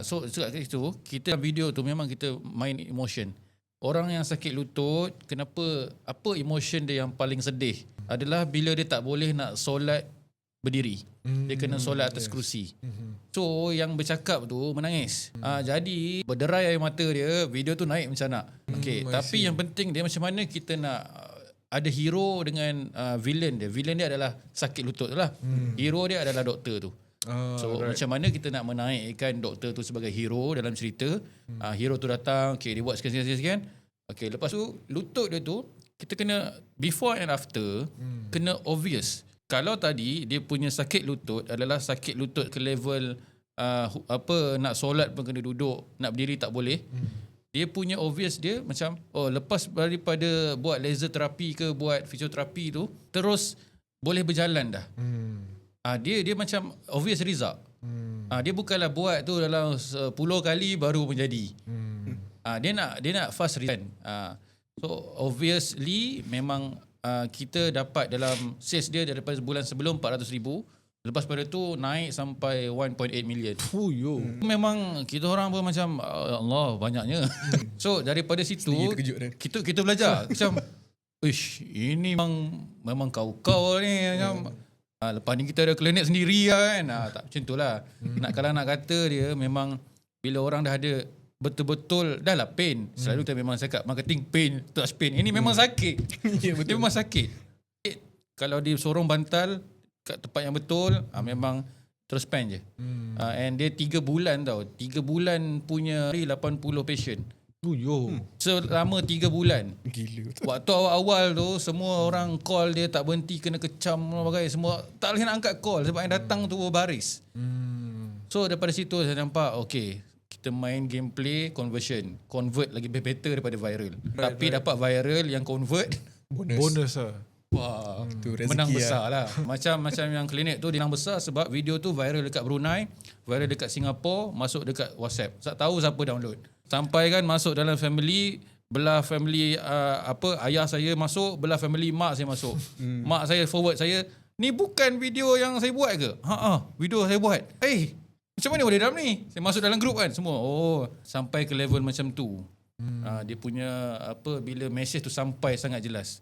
So dekat situ kita video tu memang kita main emotion. Orang yang sakit lutut, apa emotion dia yang paling sedih adalah bila dia tak boleh nak solat berdiri. Dia kena solat atas kerusi. So yang bercakap tu menangis. Jadi berderai air mata dia, video tu naik macam nak. Tapi yang penting dia macam mana kita nak ada hero dengan villain dia. Villain dia adalah sakit lutut tu lah. Hero dia adalah doktor tu. Macam mana kita nak menaikkan doktor tu sebagai hero dalam cerita. Hero tu datang, dia buat sekian. Lepas tu lutut dia tu kita kena before and after kena obvious. Kalau tadi dia punya sakit lutut adalah sakit lutut ke level nak solat pun kena duduk, nak berdiri tak boleh. dia punya obvious dia macam lepas daripada buat laser terapi ke buat fisioterapi tu terus boleh berjalan dah. Dia macam obvious result. Dia bukanlah buat tu dalam 10 kali baru menjadi. Dia nak fast result. So obviously memang kita dapat dalam sales dia daripada bulan sebelum 400,000. Lepas pada tu naik sampai 1.8 million. Memang kita orang pun macam Allah banyaknya. So daripada situ kita belajar macam ini memang kau ni macam lepas ni kita ada klinik sendiri lah kan. Tak macam itulah. Kalau nak kata dia memang bila orang dah ada betul-betul dah lah pain. Selalu kita memang cakap marketing pain, touch pain. Ini memang sakit. Dia memang sakit. Kalau dia sorong bantal kat tempat yang betul, memang terus spend je. And dia 3 bulan tau. 3 bulan punya 80 patient. Selama 3 bulan. Gila. Waktu awal-awal tu semua orang call dia tak berhenti, kena kecam bagai semua. Tak boleh nak angkat call sebab yang datang tu baris. So daripada situ saya nampak kita main gameplay conversion. Convert lagi better daripada viral. Tapi dapat viral yang convert Bonus lah. wah, tu rezeki menang besar lah. Macam yang klinik tu dia menang besar sebab video tu viral dekat Brunei, viral dekat Singapura, masuk dekat WhatsApp. Tak tahu siapa download. Sampai kan masuk dalam family, belah family ayah saya masuk, belah family mak saya masuk. Mak saya forward saya, ni bukan video yang saya buat ke? Video saya buat. Macam mana boleh dalam ni? Saya masuk dalam grup kan semua. Sampai ke level macam tu. Dia punya bila message tu sampai sangat jelas.